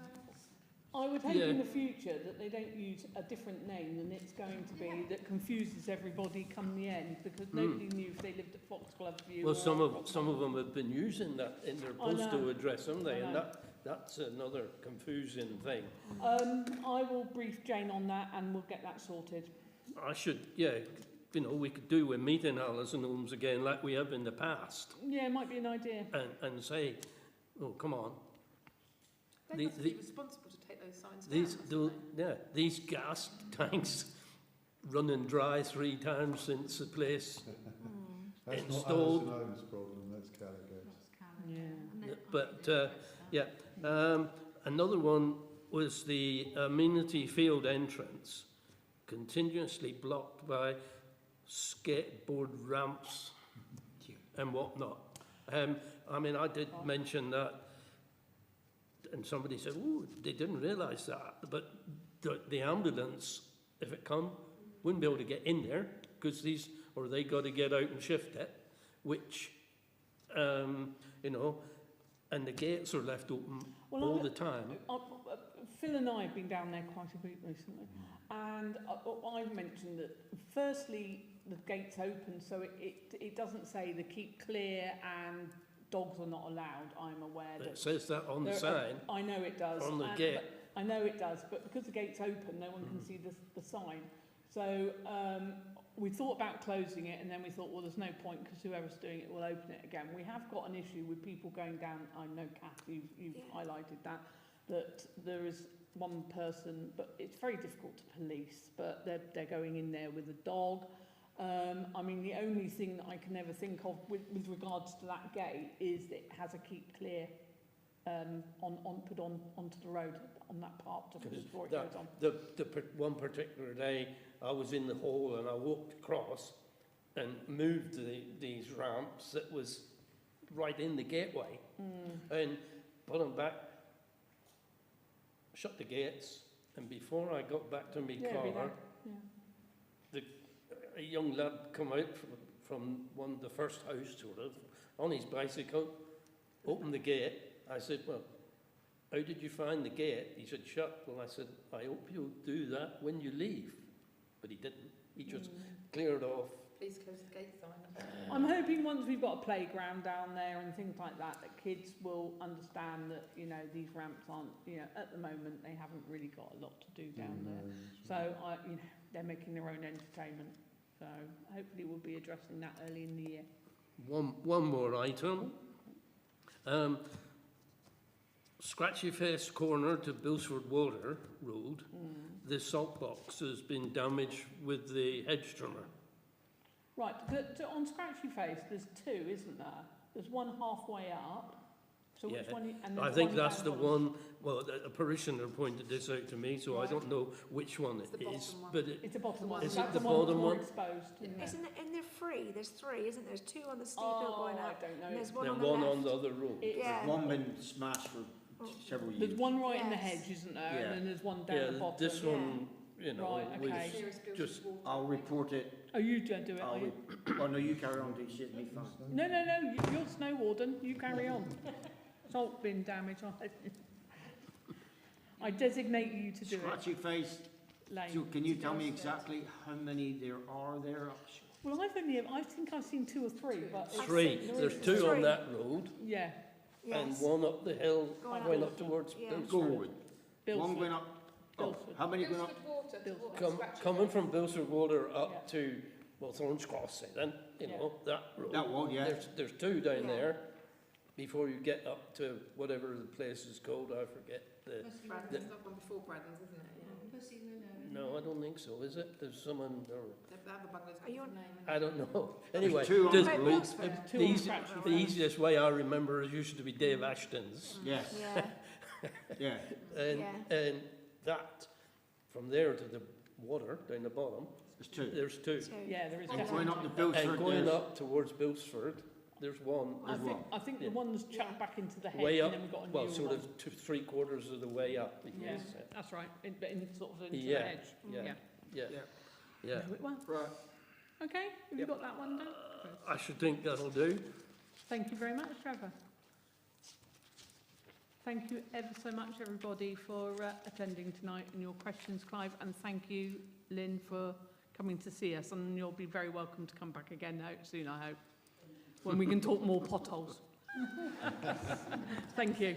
I would hope Yeah. in the future that they don't use a different name than it's going to be that confuses everybody come the end, because nobody knew if they lived at Foxglove View. Well, or some of Foxglove. them have been using that in their I know. postal address, haven't they? I And know. that's another confusing thing. I will brief Jane on that and we'll get that sorted. I should, yeah, you know, we could do with meeting Alison homes again like we have in the past Yeah, it might be an idea. and say, oh, come on. They must be responsible to take those signs These, down, mustn't they? these gas tanks running dry 3 times since the place That's installed. not Alison Owen's problem, that's Callaghan's. That's Callum. Yeah. And then But, another one was the amenity field entrance, continuously blocked by skateboard ramps and whatnot. I mean, I did mention that, and somebody said, oh, they didn't realise that, but the ambulance, if it come, wouldn't be able to get in there, because they got to get out and shift it, which, you know, and the gates are left open all the time. Phil and I have been down there quite a bit recently, and I've mentioned that firstly the gate's open, so it doesn't say the keep clear and dogs are not allowed. I'm aware that It says that on the sign. I know it does. On the gate. I know it does, but because the gate's open, no one can see the sign. So we thought about closing it, and then we thought, well, there's no point because whoever's doing it will open it again. We have got an issue with people going down. I know, Kath, you've highlighted that there is one person, but it's very difficult to police, but they're going in there with a dog. I mean, the only thing that I can ever think of with regards to that gate is that it has a keep clear put onto the road on that part before it goes on. The one particular day, I was in the hall and I walked across and moved these ramps that was right in the gateway and put them back, shut the gates, and before I got back to my car, a young lad come out from the first house, sort of, on his bicycle, opened the gate. I said, well, how did you find the gate? He said, shut. Well, I said, I hope you'll do that when you leave. But he didn't. He just cleared off. Please close the gate sign. I'm hoping once we've got a playground down there and things like that, that kids will understand that, you know, these ramps aren't, you know, at the moment they haven't really got a lot to do down there. So, you know, they're making their own entertainment. So hopefully we'll be addressing that early in the year. One more item. Scratchy Face corner to Bilsford Water Road, the salt box has been damaged with the hedge trimmer. Right, on Scratchy Face there's 2, isn't there? There's one halfway up. So which one? And I think that's the one. Well, a parishioner pointed this out to me, so I don't know which one it is. But it's the bottom one. Is it the bottom one? Exposed, Isn't it? And they're free. There's 3, isn't there? There's 2 on the steep hill going up. I don't know. And there's Then one on on the left. the other road. Yeah. One been smashed for several years. There's one right in the Yes. hedge, isn't there? Yeah. And then there's one down the bottom. This one, you know, Right, was okay. just. I'll report it. Oh, you don't do it, are you? Oh no, you carry on. It's me fine. No, you're snow warden. You carry on. Salt bin damage. I designate you to do Scratchy Face. it. So can you tell me exactly how many there are there? Well, I think I've seen 2 or 3, but it's- 3. There's 2 on 3. that road, yeah, and Yes. one up the hill, Going up towards Yeah. Bilsford. Forward. One Bilsford. going up. Oh, Bilsford. how many going up? Bilsford Water. Bilsford. towards Scratchy Coming Face. from Bilsford Water up Yeah. to, well, Thorns Cross, then, you know, that road. That one, yeah. There's 2 down Yeah. there before you get up to whatever the place is called. I forget the. Pussy Braddon's, Willow. that one before Braddon's, isn't it? Yeah. Pussy Willow. No, I don't think so. Is it? There's someone. The other bungalows got Are you his on- name. I don't know. Anyway, 2 on there's- the Right, road. Bilsford. 2 the, on easy, Scratchy the Face. easiest way I remember is used to be Dave Ashton's, Yes. Yeah. Yeah. and that from there to the water down the bottom. There's 2. There's 2. So, Yeah, there is And definitely. going up the And Bilsford. going there's- up towards Bilsford, there's one. I There's think, one. I think the Yeah. one that's chucked back into the hedge, Way up, and then we've got a well, new sort one. of 3/4 of the way up. Because, Yeah, that's right. But in sort of into Yeah, the hedge. yeah. Yeah. Yeah. Know it well. Right. Okay, have you got that one done? I should think that'll do. Thank you very much, Trevor. Thank you ever so much, everybody, for attending tonight and your questions, Clive. And thank you, Lynn, for coming to see us. And you'll be very welcome to come back again soon, I hope, when we can talk more potholes. Thank you.